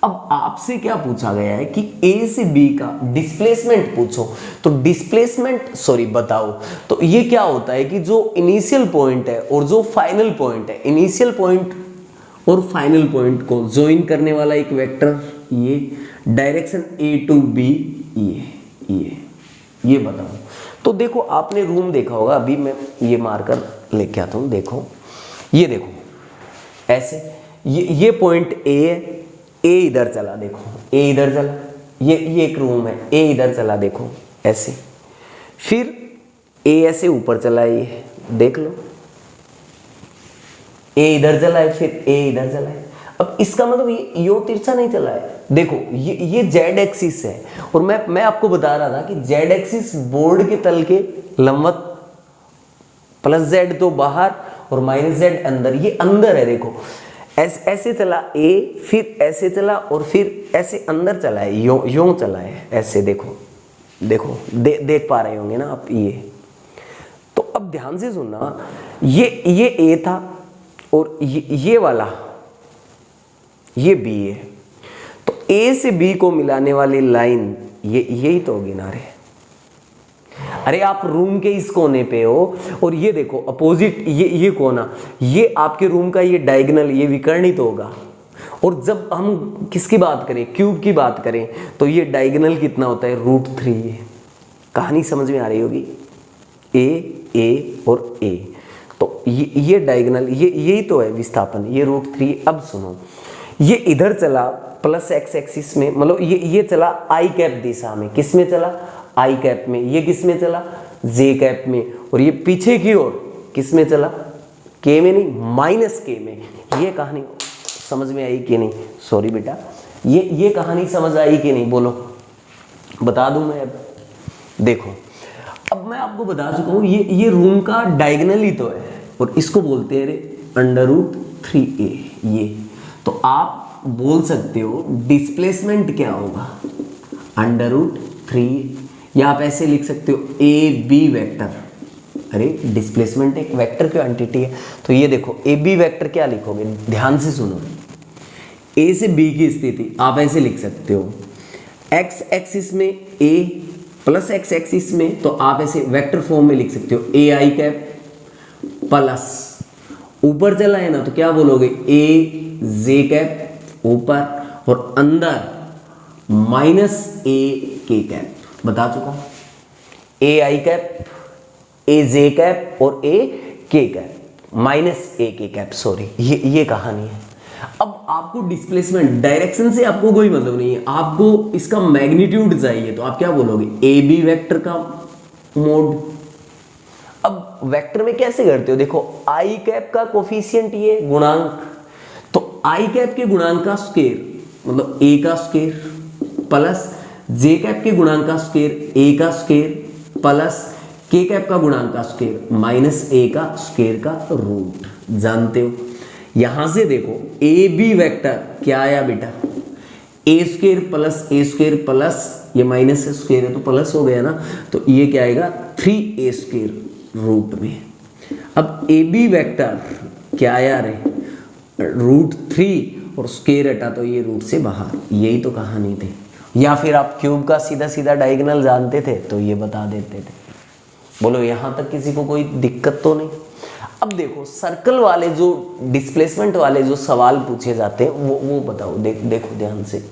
अब आपसे क्या पूछा गया है कि ए से बी का डिस्प्लेसमेंट पूछो, तो डिस्प्लेसमेंट बताओ, तो ये क्या होता है कि जो इनिशियल पॉइंट है और जो फाइनल पॉइंट है, इनिशियल पॉइंट और फाइनल पॉइंट को ज्वाइन करने वाला एक वेक्टर, ये डायरेक्शन ए टू बी, ये बताओ। तो देखो आपने रूम देखा होगा, अभी मैं ये मार्कर लेके आता हूं, देखो ये देखो ऐसे, ये पॉइंट ए है, ए इधर चला, देखो ए इधर चला, ये एक रूम है, ए इधर चला, देखो ऐसे, फिर ए ऐसे ऊपर चला, ये देख लो, ए इधर चला है, फिर ए इधर चला है। अब इसका मतलब ये यो तिरछा नहीं चला है, देखो ये जेड एक्सिस है, और मैं आपको बता रहा था कि जेड एक्सिस बोर्ड के तल के लंबवत, प्लस जेड तो बाहर और माइनस जेड अंदर, ये अंदर है, देखो ऐसे चला ए, फिर ऐसे चला और फिर ऐसे अंदर चला है, यों चला है ऐसे, देखो देख पा रहे होंगे ना आप ये। तो अब ध्यान से सुनना, ये ए था और ये वाला ये बी है, तो ए से बी को मिलाने वाली लाइन यही तो होगी ना रे। अरे आप रूम के इस कोने पे हो और ये देखो अपोजिट, ये कोना, ये आपके रूम का ये डायगोनल, ये विकर्णित होगा। और जब हम किसकी बात करें, क्यूब की बात करें, तो ये डायगोनल कितना होता है, √3। कहानी समझ में आ रही होगी, ए और ए, तो ये डायगोनल, यही तो है विस्थापन, ये √3। अब सुनो, ये इधर चला प्लस एक्स एक्सिस में, मतलब ये चला आई कैप दिशा में, किस में चला, आई कैप में, ये किस में चला, जे कैप में, और ये पीछे की ओर किस में चला, के में नहीं, माइनस के में। ये कहानी समझ में आई कि नहीं, सॉरी बेटा, ये कहानी समझ आई कि नहीं, बोलो, बता दूं मैं। अब देखो, अब मैं आपको बता चुका हूं, ये रूम का डायगोनल ही तो है, और इसको बोलते हैं √3a। ये तो आप बोल सकते हो डिस्प्लेसमेंट क्या होगा, √3, या आप ऐसे लिख सकते हो ए बी वेक्टर, अरे डिस्प्लेसमेंट एक वेक्टर क्वांटिटी है। तो ये देखो ए बी वेक्टर क्या लिखोगे, ध्यान से सुनो। ए से बी की स्थिति आप ऐसे लिख सकते हो, एक्स एक्सिस में ए प्लस एक्स एक्सिस में, तो आप ऐसे वेक्टर फॉर्म में लिख सकते हो ए आई कैप प्लस, ऊपर चला है ना तो क्या बोलोगे ए जे कैप ऊपर, और अंदर माइनस ए के कैप। बता चुका हूं, ए आई कैप, ए जे कैप और ए के कैप, माइनस ए के कैप, सॉरी ये कहानी है। अब आपको डिस्प्लेसमेंट डायरेक्शन से आपको कोई मतलब नहीं है, आपको इसका मैग्नीट्यूड चाहिए, तो आप क्या बोलोगे ए बी वेक्टर का मोड। अब वेक्टर में कैसे करते हो, देखो आई कैप का कोफिशिएंट ये गुणांक, तो आई कैप के गुणांक का स्क्वायर मतलब ए का स्क्वायर प्लस जे कैप के गुणांक का स्क्वायर ए का स्क्वायर प्लस के कैप का गुणांक का स्क्वायर माइनस ए का स्क्वायर का रूट। जानते हो, यहां से देखो ए बी वेक्टर क्या आया बेटा, ए स्क्वायर प्लस ये माइनस स्क्वायर है तो प्लस हो गया ना, तो ये क्या आएगा 3a स्क्वायर रूट में। अब ए बी वेक्टर क्या आया रे, रूट 3 और स्क्वायर हटा तो ये रूट से बाहर, यही तो कहानी थी। या फिर आप क्यूब का सीधा सीधा डायगोनल जानते थे तो ये बता देते थे। बोलो यहां तक किसी को कोई दिक्कत तो नहीं। अब देखो सर्कल वाले जो डिस्प्लेसमेंट वाले जो सवाल पूछे जाते हैं वो बताओ, देखो ध्यान से।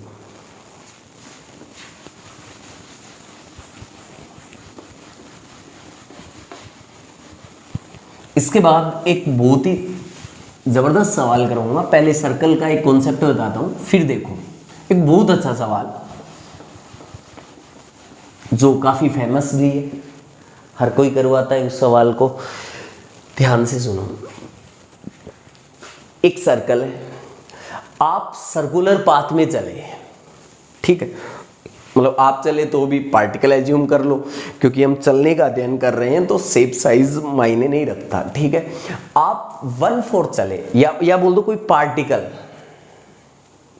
इसके बाद एक बहुत ही जबरदस्त सवाल करूंगा, पहले सर्कल का एक कॉन्सेप्ट बताता हूं, फिर देखो एक बहुत अच्छा सवाल जो काफी फेमस भी है, हर कोई करवाता है उस सवाल को। ध्यान से सुनो, एक सर्कल है, आप सर्कुलर पाथ में चले, ठीक है, मतलब आप चले तो भी पार्टिकल एज्यूम कर लो, क्योंकि हम चलने का अध्ययन कर रहे हैं तो शेप साइज मायने नहीं रखता, ठीक है। आप 1/4 चले या बोल दो कोई पार्टिकल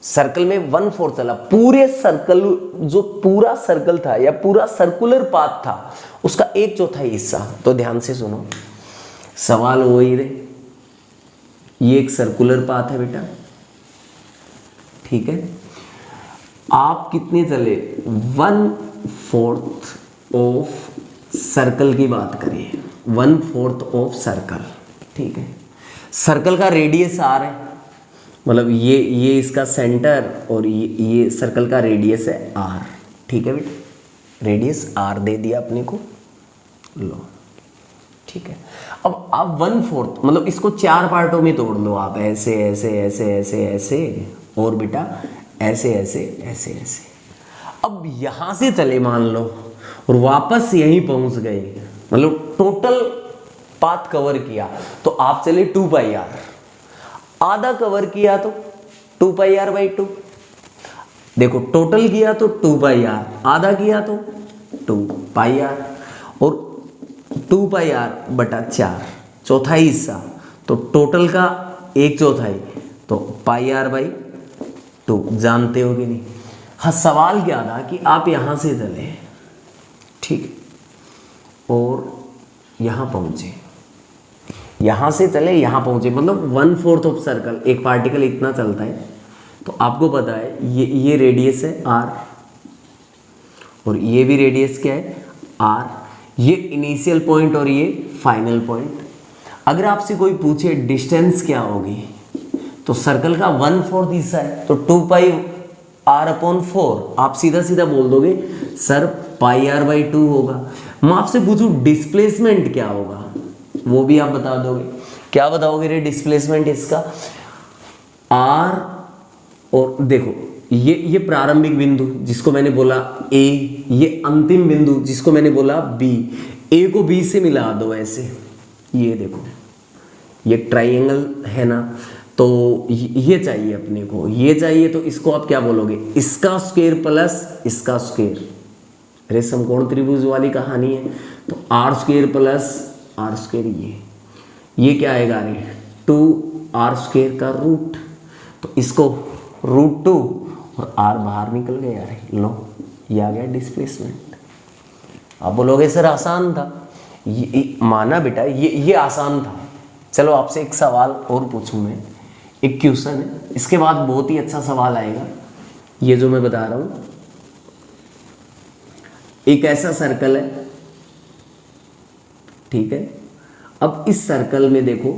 सर्कल में 1/4 चला, पूरे सर्कल जो पूरा सर्कल था या पूरा सर्कुलर पाथ था उसका 1/4 हिस्सा। तो ध्यान से सुनो, सवाल वही रहे, ये एक सर्कुलर पाथ है बेटा, ठीक है। आप कितने चले, 1/4 ऑफ सर्कल की बात करें, 1/4 ऑफ सर्कल, ठीक है। सर्कल का रेडियस आर है, मतलब ये इसका सेंटर और ये सर्कल का रेडियस है आर, ठीक है बेटा, रेडियस आर दे दिया अपने को, लो ठीक है। अब आप 1/4 मतलब इसको 4 पार्टों में तोड़ लो आप, ऐसे ऐसे ऐसे ऐसे ऐसे और बेटा ऐसे ऐसे ऐसे ऐसे। अब यहां से चले मान लो और वापस यहीं पहुंच गए, मतलब टोटल पाथ कवर किया तो आप चले 2πr, आधा कवर किया तो 2πr/2, देखो टोटल किया तो 2πr, आधा किया तो 2πr और 2πr/4 चौथाई हिस्सा, तो टोटल का 1/4 तो πr/2। जानते हो कि नहीं। हाँ, सवाल क्या था कि आप यहां से चले, ठीक, और यहां पहुंचे, यहां से चले यहां पहुंचे, मतलब 1/4 ऑफ सर्कल, एक पार्टिकल इतना चलता है, तो आपको पता है ये रेडियस है आर और ये भी रेडियस क्या है आर, ये इनिशियल पॉइंट और ये फाइनल पॉइंट। अगर आपसे कोई पूछे डिस्टेंस क्या होगी, तो सर्कल का 1/4 हिस्सा है तो 2πr/4, आप सीधा सीधा बोल दोगे सर πr/2 होगा। मैं आपसे पूछूं डिस्प्लेसमेंट क्या होगा, वो भी आप बता दोगे। क्या बताओगे रे डिस्प्लेसमेंट इसका, आर, और देखो ये प्रारंभिक बिंदु जिसको मैंने बोला ए, ये अंतिम बिंदु जिसको मैंने बोला बी, ए को बी से मिला दो ऐसे, ये देखो ये ट्राइंगल है ना, तो ये चाहिए अपने को, ये चाहिए, तो इसको आप क्या बोलोगे, इसका स्क्वायर प्लस इसका स्क्वायर, अरे समकोण त्रिभुज वाली कहानी है, तो r² प्लस r², ये क्या आएगा अरे 2r² का रूट, तो इसको √2 और r बाहर निकल गया यार, लो ये आ गया डिस्प्लेसमेंट। आप बोलोगे सर आसान था, ये माना बेटा, ये आसान था। चलो आपसे एक सवाल और पूछूं मैं, एक क्वेश्चन है, इसके बाद बहुत ही अच्छा सवाल आएगा। ये जो मैं बता रहा हूं, एक ऐसा सर्कल है, ठीक है। अब इस सर्कल में देखो,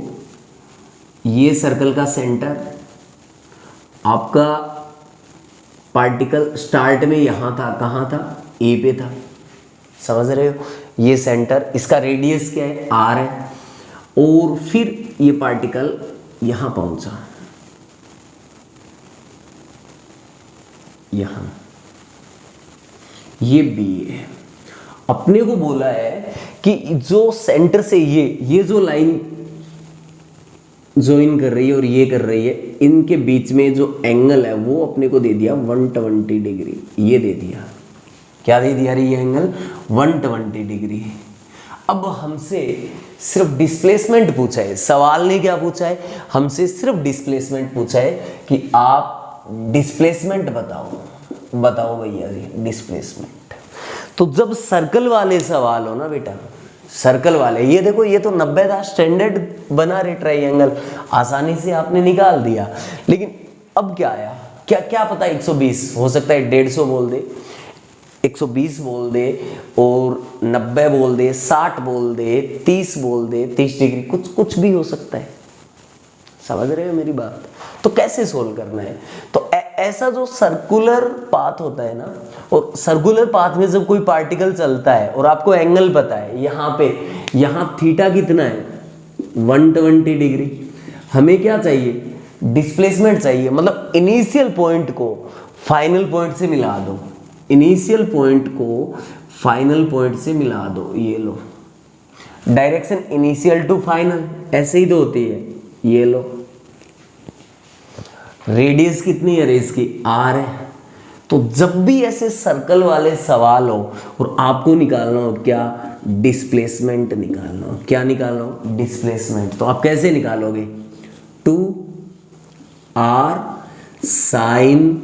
ये सर्कल का सेंटर, आपका पार्टिकल स्टार्ट में यहां था, कहां था, ए पे था, समझ रहे हो। ये सेंटर, इसका रेडियस क्या है, आर है, और फिर ये पार्टिकल यहां पहुंचा, यहां, ये बी है। अपने को बोला है कि जो सेंटर से ये जो लाइन ज्वाइन कर रही है और ये कर रही है, इनके बीच में जो एंगल है वो अपने को दे दिया 120 डिग्री। ये दे दिया, क्या दे दिया ये एंगल, 120 डिग्री। अब हमसे सिर्फ डिस्प्लेसमेंट पूछा है, सवाल ने क्या पूछा है, हमसे सिर्फ डिस्प्लेसमेंट पूछा है कि आप डिस्प्लेसमेंट बताओ भैया जी डिस्प्लेसमेंट। तो जब सर्कल वाले सवाल हो ना बेटा, सर्कल वाले, ये देखो ये तो 90 था, स्टैंडर्ड बना रहे ट्राइंगल, आसानी से आपने निकाल दिया। लेकिन अब क्या आया, क्या पता 120 हो सकता है, 150 बोल दे, 120 बोल दे, और 90 बोल दे, 60 बोल दे, 30 बोल दे, 30 डिग्री, कुछ भी हो सकता है। समझ रहे हो मेरी बात। तो कैसे सोल्व करना है, तो ऐसा जो सर्कुलर पाथ होता है ना, और सर्कुलर पाथ में जब कोई पार्टिकल चलता है और आपको एंगल पता है, यहाँ थीटा कितना है, 120 डिग्री, हमें क्या चाहिए, डिस्प्लेसमेंट चाहिए। मतलब इनिशियल पॉइंट को फाइनल पॉइंट से मिला दो, इनिशियल पॉइंट को फाइनल पॉइंट से मिला दो। ये लो, डायरेक्शन इनिशियल टू फाइनल, ऐसे ही तो होती है। ये लो, रेडियस कितनी है रेस की, आर है। तो जब भी ऐसे सर्कल वाले सवाल हो और आपको निकालना हो क्या, डिस्प्लेसमेंट निकालना हो, क्या निकालना हो, डिस्प्लेसमेंट, तो आप कैसे निकालोगे, 2r साइन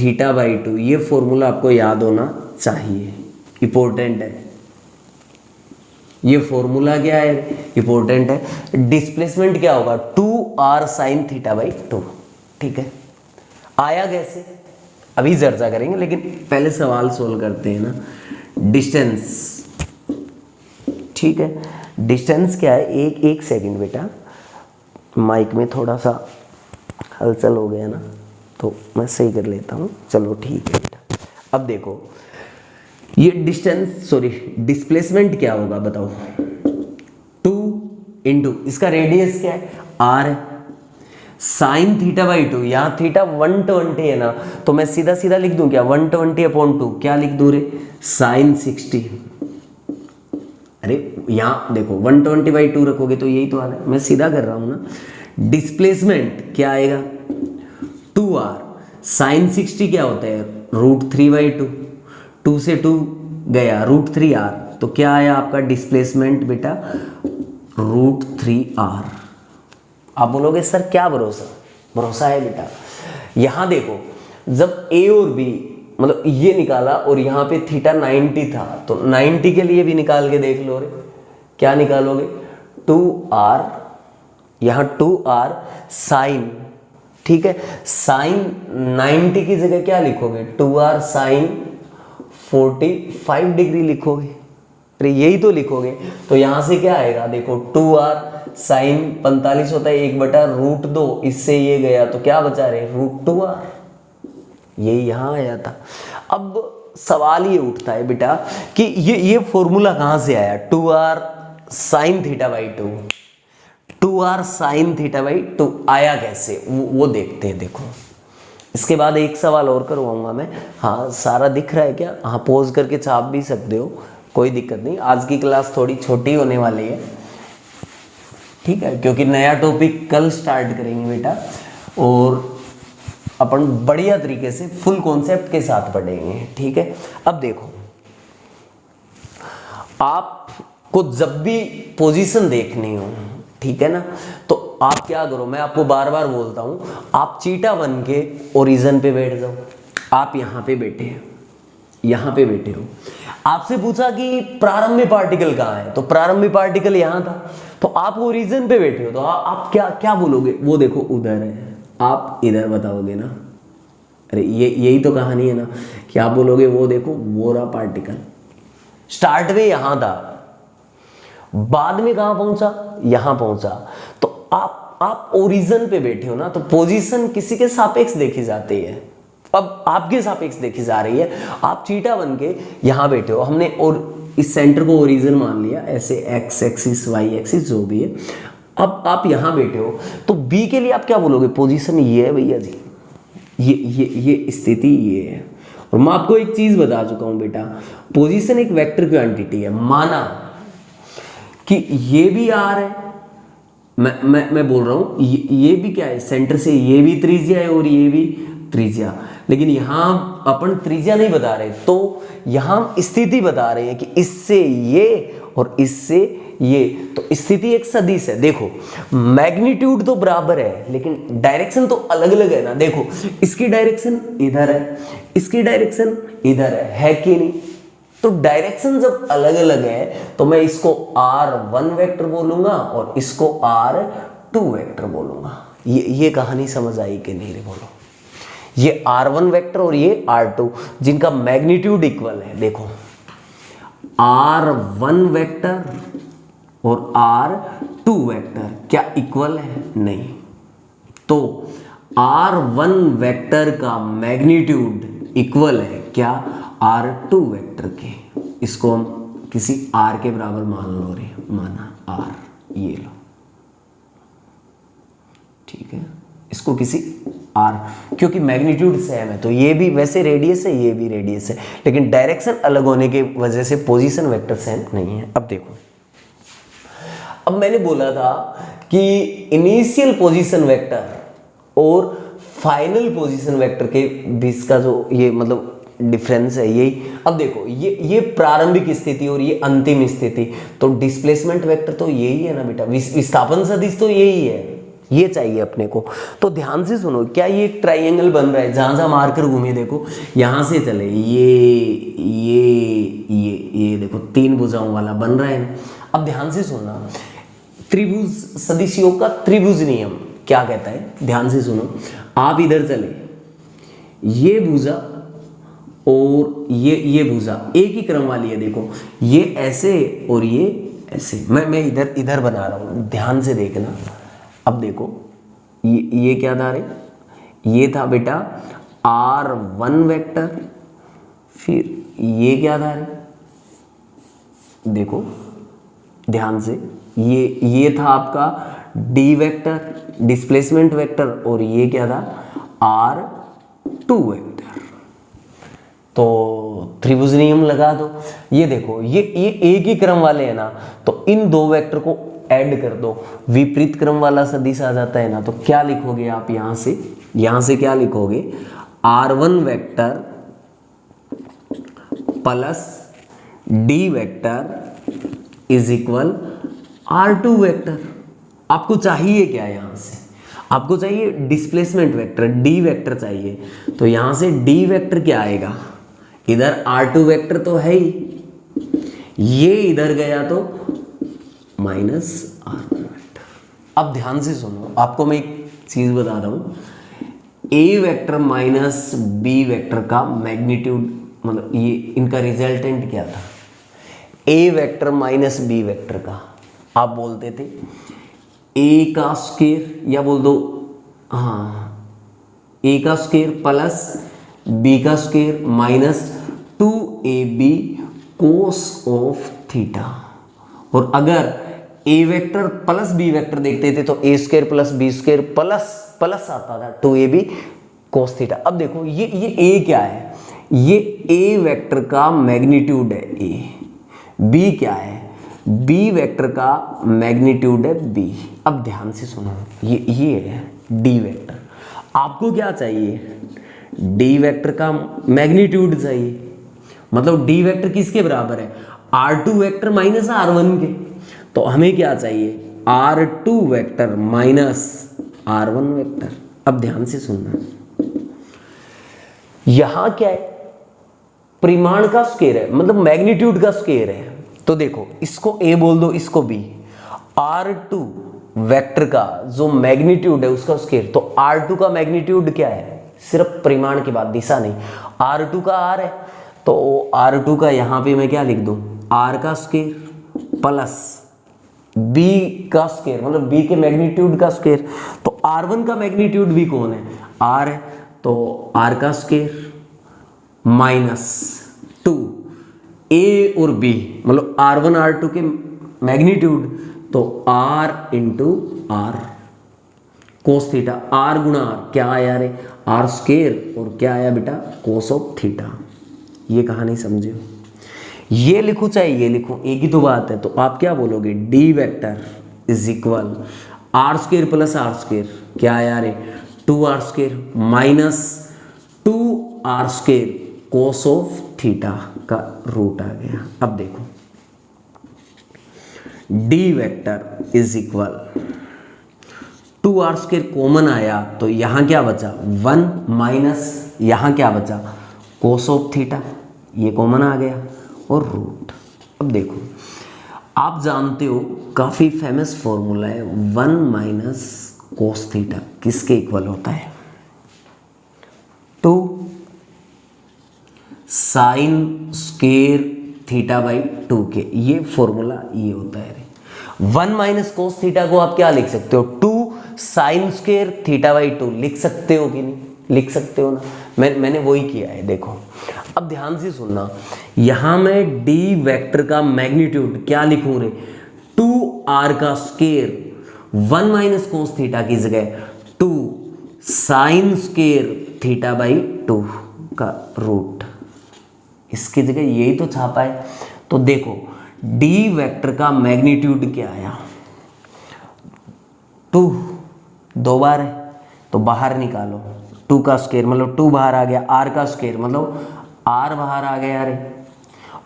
थीटा बाई 2, ये फॉर्मूला आपको याद होना चाहिए, इंपॉर्टेंट है। ये फॉर्मूला क्या है, इंपॉर्टेंट है। डिस्प्लेसमेंट क्या होगा, 2r साइन थीटा बाई 2, ठीक है। आया कैसे, अभी चर्चा करेंगे, लेकिन पहले सवाल सोल्व करते हैं ना। डिस्टेंस, ठीक है, डिस्टेंस क्या है, एक सेकंड बेटा, माइक में थोड़ा सा हलचल हो गया ना, तो मैं सही कर लेता हूँ। चलो ठीक है बेटा, अब देखो ये डिस्टेंस, सॉरी डिस्प्लेसमेंट क्या होगा बताओ, 2 इंटू इसका रेडियस क्या है, आर है, साइन थीटा बाई 2, यहाँ थीटा 120 है ना, तो मैं सीधा सीधा लिख दूं क्या, 120/2, क्या लिख दूं रे, साइन 60। अरे यहाँ देखो 120/2 रखोगे तो यही तो आ रहा है, मैं सीधा कर रहा हूं ना। डिस्प्लेसमेंट क्या आएगा, 2r, साइन 60 क्या होता है, √3/2, 2 से 2 गया, √3r, तो क्या आया आपका डिस्प्लेसमेंट बेटा, √3r। आप बोलोगे सर क्या भरोसा है बेटा। यहां देखो, जब a और b मतलब ये निकाला और यहाँ पे थीटा 90 था, तो 90 के लिए भी निकाल के देख लो रे, क्या निकालोगे, 2r, यहाँ 2r साइन, ठीक है, साइन 90 की जगह क्या लिखोगे, 2r साइन 45 डिग्री लिखोगे, अरे यही तो लिखोगे। तो यहां से क्या आएगा, देखो 2r साइन 45 होता है 1/√2, इससे ये गया तो क्या बचा रहे, √2r, ये यहां आया था। अब सवाल ये उठता है बेटा कि ये फॉर्मूला कहां से आया, 2r sine theta by 2, 2r sine theta by 2 आया कैसे, वो देखते हैं। देखो इसके बाद एक सवाल और करवाऊंगा मैं। हाँ सारा दिख रहा है क्या, हाँ पॉज करके छाप भी सकते हो, कोई दिक्कत नहीं। आज की क्लास थोड़ी छोटी होने वाली है, ठीक है, क्योंकि नया टॉपिक कल स्टार्ट करेंगे बेटा, और अपन बढ़िया तरीके से फुल कॉन्सेप्ट के साथ पढ़ेंगे, ठीक है। अब देखो, आपको जब भी पोजीशन देखनी हो, ठीक है ना, तो आप क्या करो, मैं आपको बार बार बोलता हूं, आप चीटा बन के ओरिजिन पे बैठ जाओ। आप यहां पे बैठे हैं, यहां पे बैठे हो, आपसे पूछा कि प्रारंभिक पार्टिकल कहाँ है, तो प्रारंभिक पार्टिकल यहां था, तो आप ओरिजिन पे बैठे हो, तो आप क्या क्या बोलोगे, वो देखो उधर है, आप इधर बताओगे ना। अरे ये यही तो कहानी है ना, कि आप बोलोगे वो देखो वो रहा पार्टिकल, स्टार्ट में यहां था, बाद में कहां पहुंचा, यहां पहुंचा, तो आप ओरिजिन पे बैठे हो ना, तो पोजीशन किसी के सापेक्ष देखी जाती है, अब आपके सापेक्ष देखी जा रही है, आप चीटा बन के यहां बैठे हो, हमने और इस सेंटर को ओरिजिन मान लिया, ऐसे एक्स एक्सिस वाई एक्सिस जो भी है, अब आप यहां बैठे हो, तो बी के लिए आप क्या बोलोगे, पोजीशन ये है भैया जी, ये स्थिति ये है। और मैं आपको एक चीज बता चुका हूं बेटा, पोजीशन एक वेक्टर क्वांटिटी है, माना कि ये भी आर है, मैं बोल रहा हूं ये भी क्या है, सेंटर से ये भी त्रिज्या है और ये भी त्रिज्या, लेकिन यहां अपन त्रिज्या नहीं बता रहे, तो यहां स्थिति बता रहे हैं कि इससे ये और इससे ये, तो स्थिति एक सदिश है। देखो मैग्नीट्यूड तो बराबर है लेकिन डायरेक्शन तो अलग अलग है ना, देखो इसकी डायरेक्शन इधर है, इसकी डायरेक्शन इधर है कि नहीं, तो डायरेक्शन जब अलग अलग है तो मैं इसको R1 वेक्टर बोलूंगा और इसको R2 वेक्टर बोलूंगा। ये कहानी समझ आई कि नहीं रे, बोलो। ये R1 वेक्टर और ये R2 जिनका मैग्नीट्यूड इक्वल है, देखो R1 वेक्टर और R2 वेक्टर क्या इक्वल है, नहीं, तो R1 वेक्टर का मैग्नीट्यूड इक्वल है क्या, R2 वेक्टर के, इसको हम किसी R के बराबर मान लो रे, माना R, ये लो, ठीक है, इसको किसी R, क्योंकि मैग्नीट्यूड सेम है तो ये भी वैसे रेडियस है, ये भी रेडियस है, लेकिन डायरेक्शन अलग होने की वजह से पोजीशन वेक्टर सेम नहीं है। अब देखो, अब मैंने बोला था कि इनिशियल पोजीशन वेक्टर और फाइनल पोजीशन वेक्टर के बीच का जो ये मतलब डिफरेंस है यही। अब देखो ये प्रारंभिक स्थिति और ये अंतिम स्थिति, तो डिस्प्लेसमेंट वेक्टर तो यही है ना बेटा, विस्थापन सदिश तो यही है, ये चाहिए अपने को। तो ध्यान से सुनो, क्या ये एक ट्राइंगल बन रहा है, जहां जहां मार्कर घूमे देखो, यहां से चले ये देखो तीन भुजाओं वाला बन रहा है। अब ध्यान से सुनना, त्रिभुज सदिश योग का त्रिभुज नियम क्या कहता है, ध्यान से सुनो, आप इधर चले, ये भुजा और ये भुजा एक ही क्रम वाली है, देखो ये ऐसे और ये ऐसे, मैं इधर बना रहा हूं, ध्यान से देखना। अब देखो ये क्या था रे, ये था बेटा R1 वेक्टर, फिर ये क्या था रे, देखो ध्यान से, ये था आपका D वेक्टर डिस्प्लेसमेंट वेक्टर, और ये क्या था R2 वेक्टर। तो त्रिभुज नियम लगा दो, ये देखो ये एक ही क्रम वाले हैं ना, तो इन दो वेक्टर को ऐड कर दो, विपरीत क्रम वाला सदिश आ जाता है ना, तो क्या लिखोगे आप यहां से क्या लिखोगे, R1 vector plus D vector is equal R2 vector. आपको चाहिए क्या, यहां से आपको चाहिए डिस्प्लेसमेंट वेक्टर, D वेक्टर चाहिए, तो यहां से D वेक्टर क्या आएगा, इधर R2 वेक्टर तो है ही, ये इधर गया तो माइनस R1 वेक्टर। अब ध्यान से सुनो, आपको मैं एक चीज बता रहा हूं, A vector minus B vector का मैग्नीट्यूड, मतलब ये इनका रिजल्टेंट क्या था, A vector minus B vector का आप बोलते थे A का स्क्वायर, या बोल दो हाँ A का स्क्वायर प्लस B का square minus 2AB cos of theta. और अगर A vector plus B vector देखते थे तो A square plus B square plus आता था 2AB कोस थीटा। अब देखो ये A क्या है, ये A वेक्टर का मैग्नीट्यूड है A, B क्या है, B वेक्टर का मैग्नीट्यूड है B। अब ध्यान से सुनो, ये है D वेक्टर, आपको क्या चाहिए, D वेक्टर का मैग्नीट्यूड चाहिए, मतलब D वेक्टर किसके बराबर है, R2 वेक्टर माइनस R1 के, तो हमें क्या चाहिए, R2 vector minus R1 vector. अब ध्यान से सुनना, यहां क्या है, परिमाण का स्क्वायर है, मतलब मैग्नीट्यूड का स्क्वायर है। तो देखो इसको ए बोल दो, इसको बी। R2 वेक्टर का जो मैग्नीट्यूड है उसका स्क्वायर, तो R2 का मैग्नीट्यूड क्या है, सिर्फ परिमाण के बाद, दिशा नहीं। R2 का R है, तो R2 का यहां पे मैं क्या लिख दूं, R का स्क्वायर प्लस B का स्क्वायर, मतलब B के मैग्नीट्यूड का स्क्वायर। तो R1 का मैग्नीट्यूड भी कौन है, R है, तो R का स्क्वायर माइनस 2 A और B, मतलब R1 R2 के मैग्नीट्यूड, तो R into R cos theta, R गुणा R क्या आया रे, R स्क्वायर, और क्या आया बेटा, कोस ऑफ थीटा। ये कहानी समझे हो, ये लिखो चाहे ये लिखो, एक ही तो बात है। तो आप क्या बोलोगे, D vector is equal R square plus R square, क्या आया रे, 2R square minus 2R square cos of theta का रूट आ गया। अब देखो D vector is equal 2R square common आया, तो यहां क्या बचा 1 माइनस यहां क्या बचा कोस ऑफ थीटा, ये कॉमन आ गया, और रूट। अब देखो आप जानते हो काफी फेमस फॉर्मूला है, 1 माइनस कोस थीटा किसके इक्वल होता है, 2 साइन स्क्वायर थीटा बाई 2 के, ये फॉर्मूला ये होता है। 1 माइनस कोस थीटा को आप क्या लिख सकते हो, 2 साइन स्क्वायर थीटा बाई 2 लिख सकते हो कि नहीं, लिख सकते हो ना। मैंने वही किया है। देखो अब ध्यान से सुनना, यहां मैं डी वेक्टर का मैग्नीट्यूड क्या लिखूं रे, 2R का स्क्वायर 1 माइनस कोस थीटा की जगह 2 साइन स्क्वायर थीटा बाई 2 का रूट, इसकी जगह यही तो छापा है। तो देखो डी वेक्टर का मैग्नीट्यूड क्या आया, 2 दो बार है तो बाहर निकालो, 2 का स्क्वायर मतलब 2 बाहर आ गया, R का स्क्वायर मतलब R बाहर आ गया रे,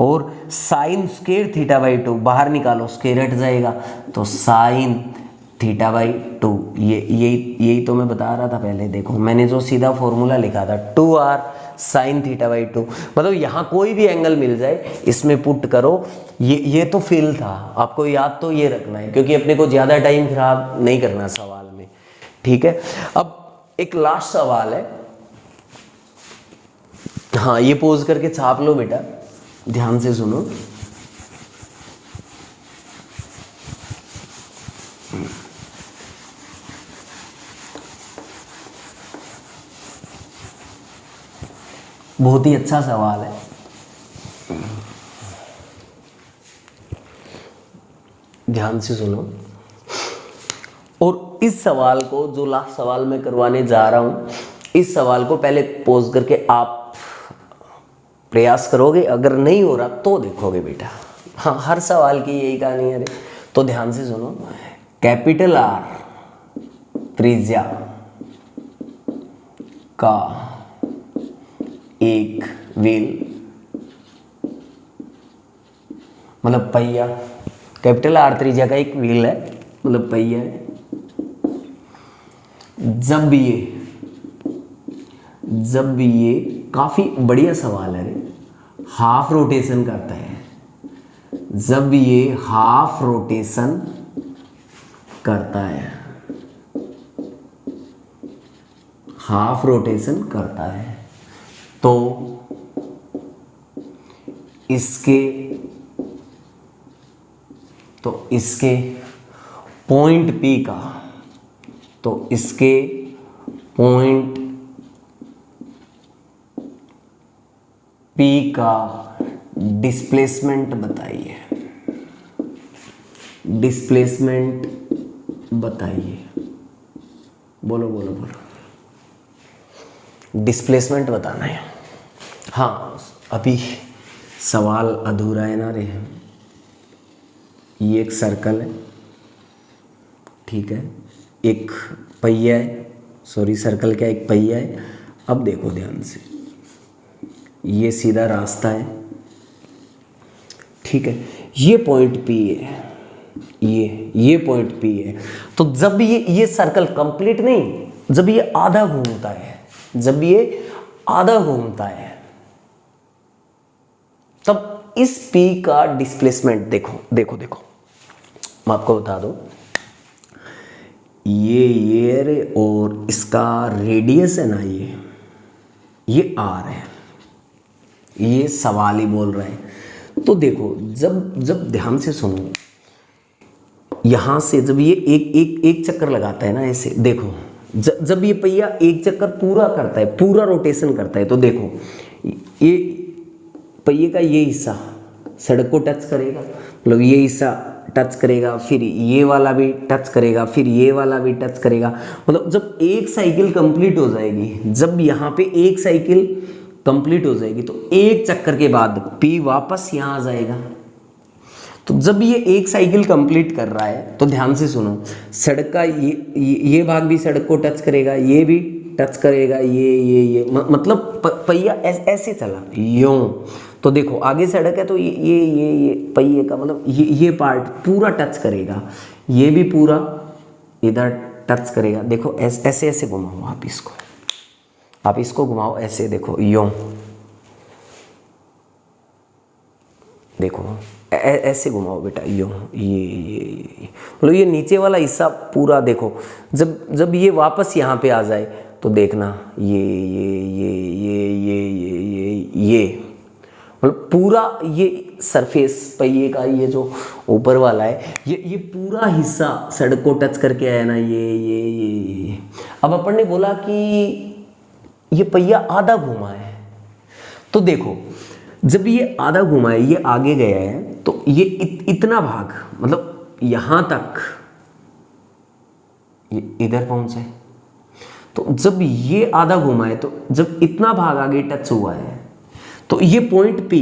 और साइन स्क्वायर थीटा बाई 2 बाहर निकालो, स्क्वायर हट जाएगा, तो साइन थीटा बाई 2, यही तो मैं बता रहा था पहले। देखो मैंने जो सीधा फॉर्मूला लिखा था 2R साइन थीटा बाई 2, मतलब यहाँ कोई भी एंगल मिल जाए इसमें पुट करो, ये तो फेल था, आपको याद तो ये रखना है, क्योंकि अपने को ज़्यादा टाइम खराब नहीं करना सवाल में, ठीक है। अब एक लास्ट सवाल है, हाँ ये पोज करके छाप लो बेटा, ध्यान से सुनो। बहुत ही अच्छा सवाल है, ध्यान से सुनो। और इस सवाल को, जो लास्ट सवाल मैं करवाने जा रहा हूं, इस सवाल को पहले पोज करके आप प्रयास करोगे, अगर नहीं हो रहा तो देखोगे बेटा। हाँ हर सवाल की यही कहानी है। तो ध्यान से सुनो, कैपिटल R त्रिज्या का एक व्हील, मतलब पहिया, कैपिटल R त्रिज्या का एक व्हील है, मतलब पहिया है। जब ये काफी बढ़िया सवाल है, हाफ रोटेशन करता है, जब ये हाफ रोटेशन करता है, हाफ रोटेशन करता है, तो इसके पॉइंट P का, तो इसके पॉइंट P का डिस्प्लेसमेंट बताइए, डिस्प्लेसमेंट बताइए, बोलो बोलो बोलो, डिस्प्लेसमेंट बताना है। हाँ अभी सवाल अधूरा है ना रे, ये एक सर्कल है, ठीक है, एक पहिया है, सॉरी सर्कल क्या, एक पहिया है। अब देखो ध्यान से, ये सीधा रास्ता है, ठीक है, ये पॉइंट P है, ये पॉइंट P है। तो जब ये सर्कल कंप्लीट नहीं, जब ये आधा घूमता है, जब ये आधा घूमता है, तब इस P का डिस्प्लेसमेंट देखो देखो देखो, मैं आपको बता दूं, ये रे और इसका रेडियस है ना, ये R है, ये सवाल ही बोल रहा है। तो देखो जब जब ध्यान से सुनो, यहां से जब ये एक चक्कर लगाता है ना ऐसे, देखो जब ये पहिया एक चक्कर पूरा करता है, पूरा रोटेशन करता है, तो देखो ये पहिए का ये हिस्सा सड़क को टच करेगा, मतलब ये हिस्सा टच करेगा, फिर ये वाला भी टच करेगा, फिर ये वाला भी टच करेगा। मतलब जब एक साइकिल कंप्लीट हो जाएगी, जब यहाँ पे एक साइकिल कंप्लीट हो जाएगी, तो एक चक्कर के बाद P वापस यहाँ आ जाएगा। तो जब ये एक साइकिल कंप्लीट कर रहा है, तो ध्यान से सुनो, सड़क का ये भाग भी सड़क को टच करेगा, ये भी टच करेगा, ये मतलब पहिया ऐसे चला यूं। तो देखो आगे सड़क है, तो ये पहिए का मतलब ये पार्ट पूरा टच करेगा, ये भी पूरा इधर टच करेगा। देखो ऐसे ऐसे घुमाओ आप इसको घुमाओ ऐसे, देखो यूं, देखो ऐसे घुमाओ बेटा यूं, ये मतलब ये नीचे वाला हिस्सा पूरा देखो, जब ये वापस यहाँ पे आ जाए, तो देखना ये मतलब पूरा ये सरफेस पहिए का, ये जो ऊपर वाला है, ये पूरा हिस्सा सड़क को टच करके आया ना, ये। अब अपन ने बोला कि ये पहिया आधा घुमा है, तो देखो जब ये आधा घुमा है, ये आगे गया है, तो ये इतना भाग मतलब यहां तक ये इधर पहुंचे। तो जब ये आधा घुमा है, तो जब इतना भाग आगे टच हुआ है, तो ये पॉइंट P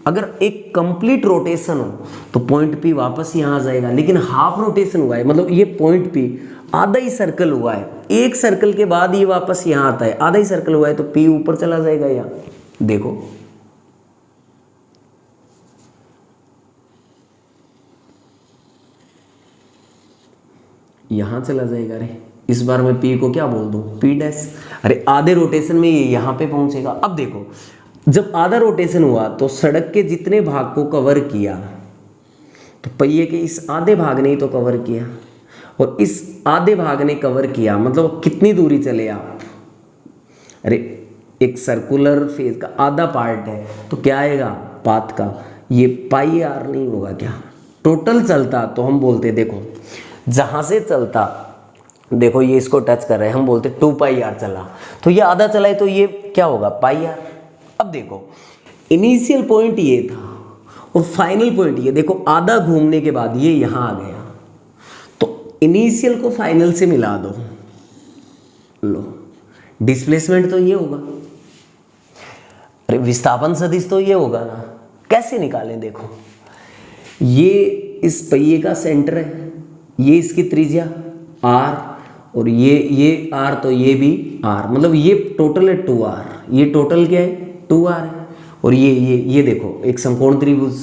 अगर एक कंप्लीट रोटेशन हो, तो पॉइंट P वापस यहां आ जाएगा। लेकिन हाफ रोटेशन हुआ है, मतलब ये पॉइंट P आधा ही सर्कल हुआ है, एक सर्कल के बाद ये वापस यहां आता है, आधा ही सर्कल हुआ है, तो P ऊपर चला जाएगा। यहाँ देखो यहां चला जाएगा। अरे इस बार मैं P को क्या बोल दूं, P डैश। अरे आधे रोटेशन में ये यहां पे पहुंचेगा। अब देखो जब आधा रोटेशन हुआ, तो सड़क के जितने भाग को कवर किया, तो पहिए के इस आधे भाग ने ही तो कवर किया, और इस आधे भाग ने कवर किया, मतलब कितनी दूरी चले आप। अरे एक सर्कुलर फेज का आधा पार्ट है, तो क्या आएगा पाथ का, ये पाई आर नहीं होगा क्या। टोटल चलता तो हम बोलते, देखो जहां से चलता, देखो ये इसको टच कर रहे हैं, हम बोलते 2 पाई आर चला, तो ये आधा चला है, तो ये क्या होगा पाई आर। अब देखो इनिशियल पॉइंट ये था और फाइनल पॉइंट ये, देखो आधा घूमने के बाद ये यहां आ गया, तो इनिशियल को फाइनल से मिला दो, लो डिस्प्लेसमेंट तो ये होगा। अरे विस्थापन सदिश तो ये होगा ना। कैसे निकालें, देखो ये इस पहिए का सेंटर है, ये इसकी त्रिज्या r, और ये r, तो ये भी r, मतलब ये टोटल है 2r, ये टोटल क्या है 2r है। और ये देखो एक समकोण त्रिभुज,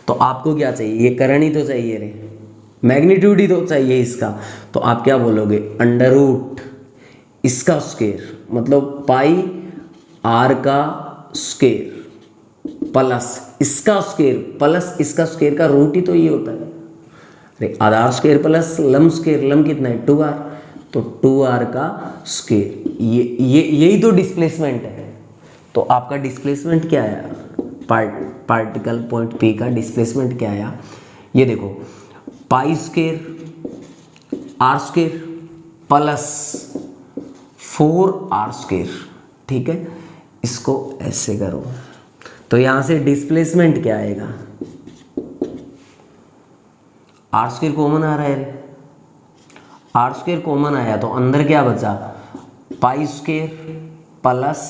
तो आपको क्या चाहिए, ये करण ही तो चाहिए रे, मैग्नीट्यूड ही तो चाहिए इसका। तो आप क्या बोलोगे, अंडर रूट इसका स्क्वायर, मतलब पाई r का स्क्वायर प्लस इसका स्क्वायर प्लस इसका स्क्वायर का रूट ही तो ये होता है। अरे आधार स्क्वायर प्लस लंब स्क्वायर, लंब कितना है 2r, तो 2r का स्क्वायर, यही तो डिस्प्लेसमेंट है। तो आपका डिस्प्लेसमेंट क्या आया, पार्टिकल पॉइंट P का डिस्प्लेसमेंट क्या आया, ये देखो pi square r square plus 4r square, ठीक है। इसको ऐसे करो, तो यहां से डिस्प्लेसमेंट क्या आएगा, r स्क्वायर कॉमन आ रहा है, r स्क्वायर कॉमन आया, तो अंदर क्या बचा, पाई स्क्वायर प्लस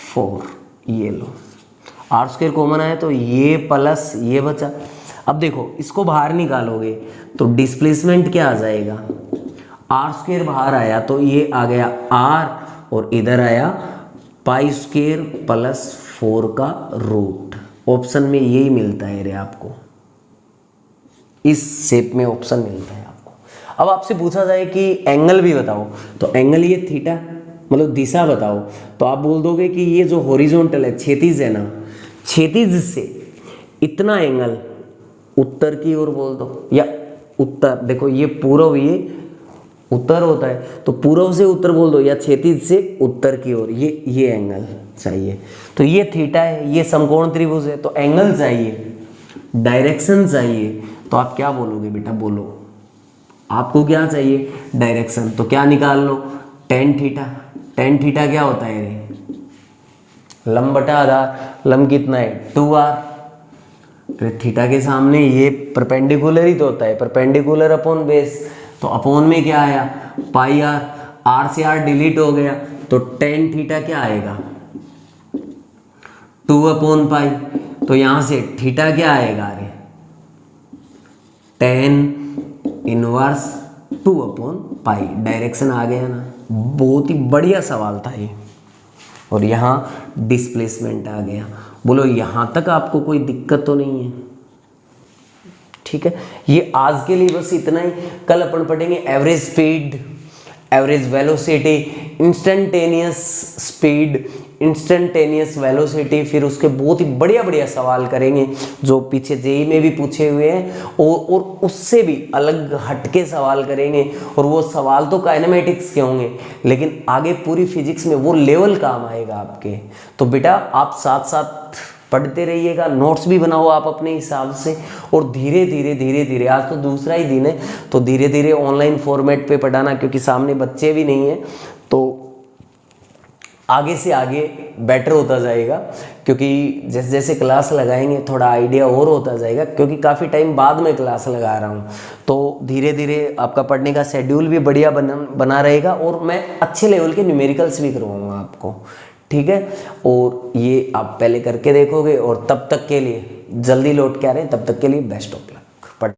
4, ये लो r स्क्वायर कॉमन आया, तो ये प्लस ये बचा। अब देखो इसको बाहर निकालोगे, तो डिस्प्लेसमेंट क्या आ जाएगा, r स्क्वायर बाहर आया, तो ये आ गया r, और इधर आया पाई स्क्वायर प्लस 4 का रूट। ऑप्शन में यही मिलता है रे आपको, इस शेप में ऑप्शन मिलता है आपको। अब आपसे पूछा जाए कि एंगल भी बताओ, तो एंगल ये थीटा, मतलब दिशा बताओ, तो आप बोल दोगे कि ये जो हॉरिजॉन्टल है, क्षैतिज है ना, क्षैतिज से इतना एंगल उत्तर की ओर बोल दो, या उत्तर, देखो ये पूर्व, ये उत्तर होता है, तो पूर्व से उत्तर बोल दो, या क्षैतिज से उत्तर की ओर, ये एंगल चाहिए। तो ये थीटा है, ये समकोण त्रिभुज है, तो एंगल चाहिए, डायरेक्शन चाहिए। तो आप क्या बोलोगे बेटा, बोलो आपको क्या चाहिए, डायरेक्शन। तो क्या निकाल लो, टेन थीटा। टेन थीटा क्या होता है रे, लंब बटा आधार। लंब कितना है, 2r। थीटा के सामने ये परपेंडिकुलर ही तो होता है, परपेंडिकुलर अपॉन बेस। तो अपॉन में क्या आया, पाई आर, आर से आर डिलीट हो गया, तो टेन थीटा क्या आएगा, 2/पाई। तो यहां से थीटा क्या आएगा, अरे टेन इनवर्स 2/पाई। डायरेक्शन आ गया ना, बहुत ही बढ़िया सवाल था ये। और यहाँ डिस्प्लेसमेंट आ गया। बोलो यहाँ तक आपको कोई दिक्कत तो नहीं है, ठीक है। ये आज के लिए बस इतना ही। कल अपन पढ़ेंगे average speed, average velocity, instantaneous speed, instantaneous velocity. फिर उसके बहुत ही बढ़िया बढ़िया सवाल करेंगे जो पीछे जेईई में भी पूछे हुए हैं, और उससे भी अलग हटके सवाल करेंगे। और वो सवाल तो काइनेमेटिक्स के होंगे, लेकिन आगे पूरी फिजिक्स में वो लेवल काम आएगा आपके। तो बेटा आप साथ साथ पढ़ते रहिएगा, नोट्स भी बनाओ आप अपने हिसाब से, और धीरे धीरे धीरे धीरे, आज तो दूसरा ही दिन है, तो धीरे धीरे ऑनलाइन फॉर्मेट पे पढ़ाना, क्योंकि सामने बच्चे भी नहीं हैं, तो आगे से आगे बेटर होता जाएगा। क्योंकि जैसे जैसे क्लास लगाएंगे थोड़ा आइडिया और होता जाएगा, क्योंकि काफ़ी टाइम बाद में क्लास लगा रहा हूँ, तो धीरे धीरे आपका पढ़ने का शेड्यूल भी बढ़िया बना रहेगा, और मैं अच्छे लेवल के न्यूमेरिकल्स भी करवाऊँगा आपको, ठीक है। और ये आप पहले करके देखोगे, और तब तक के लिए जल्दी लौट के आ रहे हैं, तब तक के लिए बेस्ट ऑफ लक।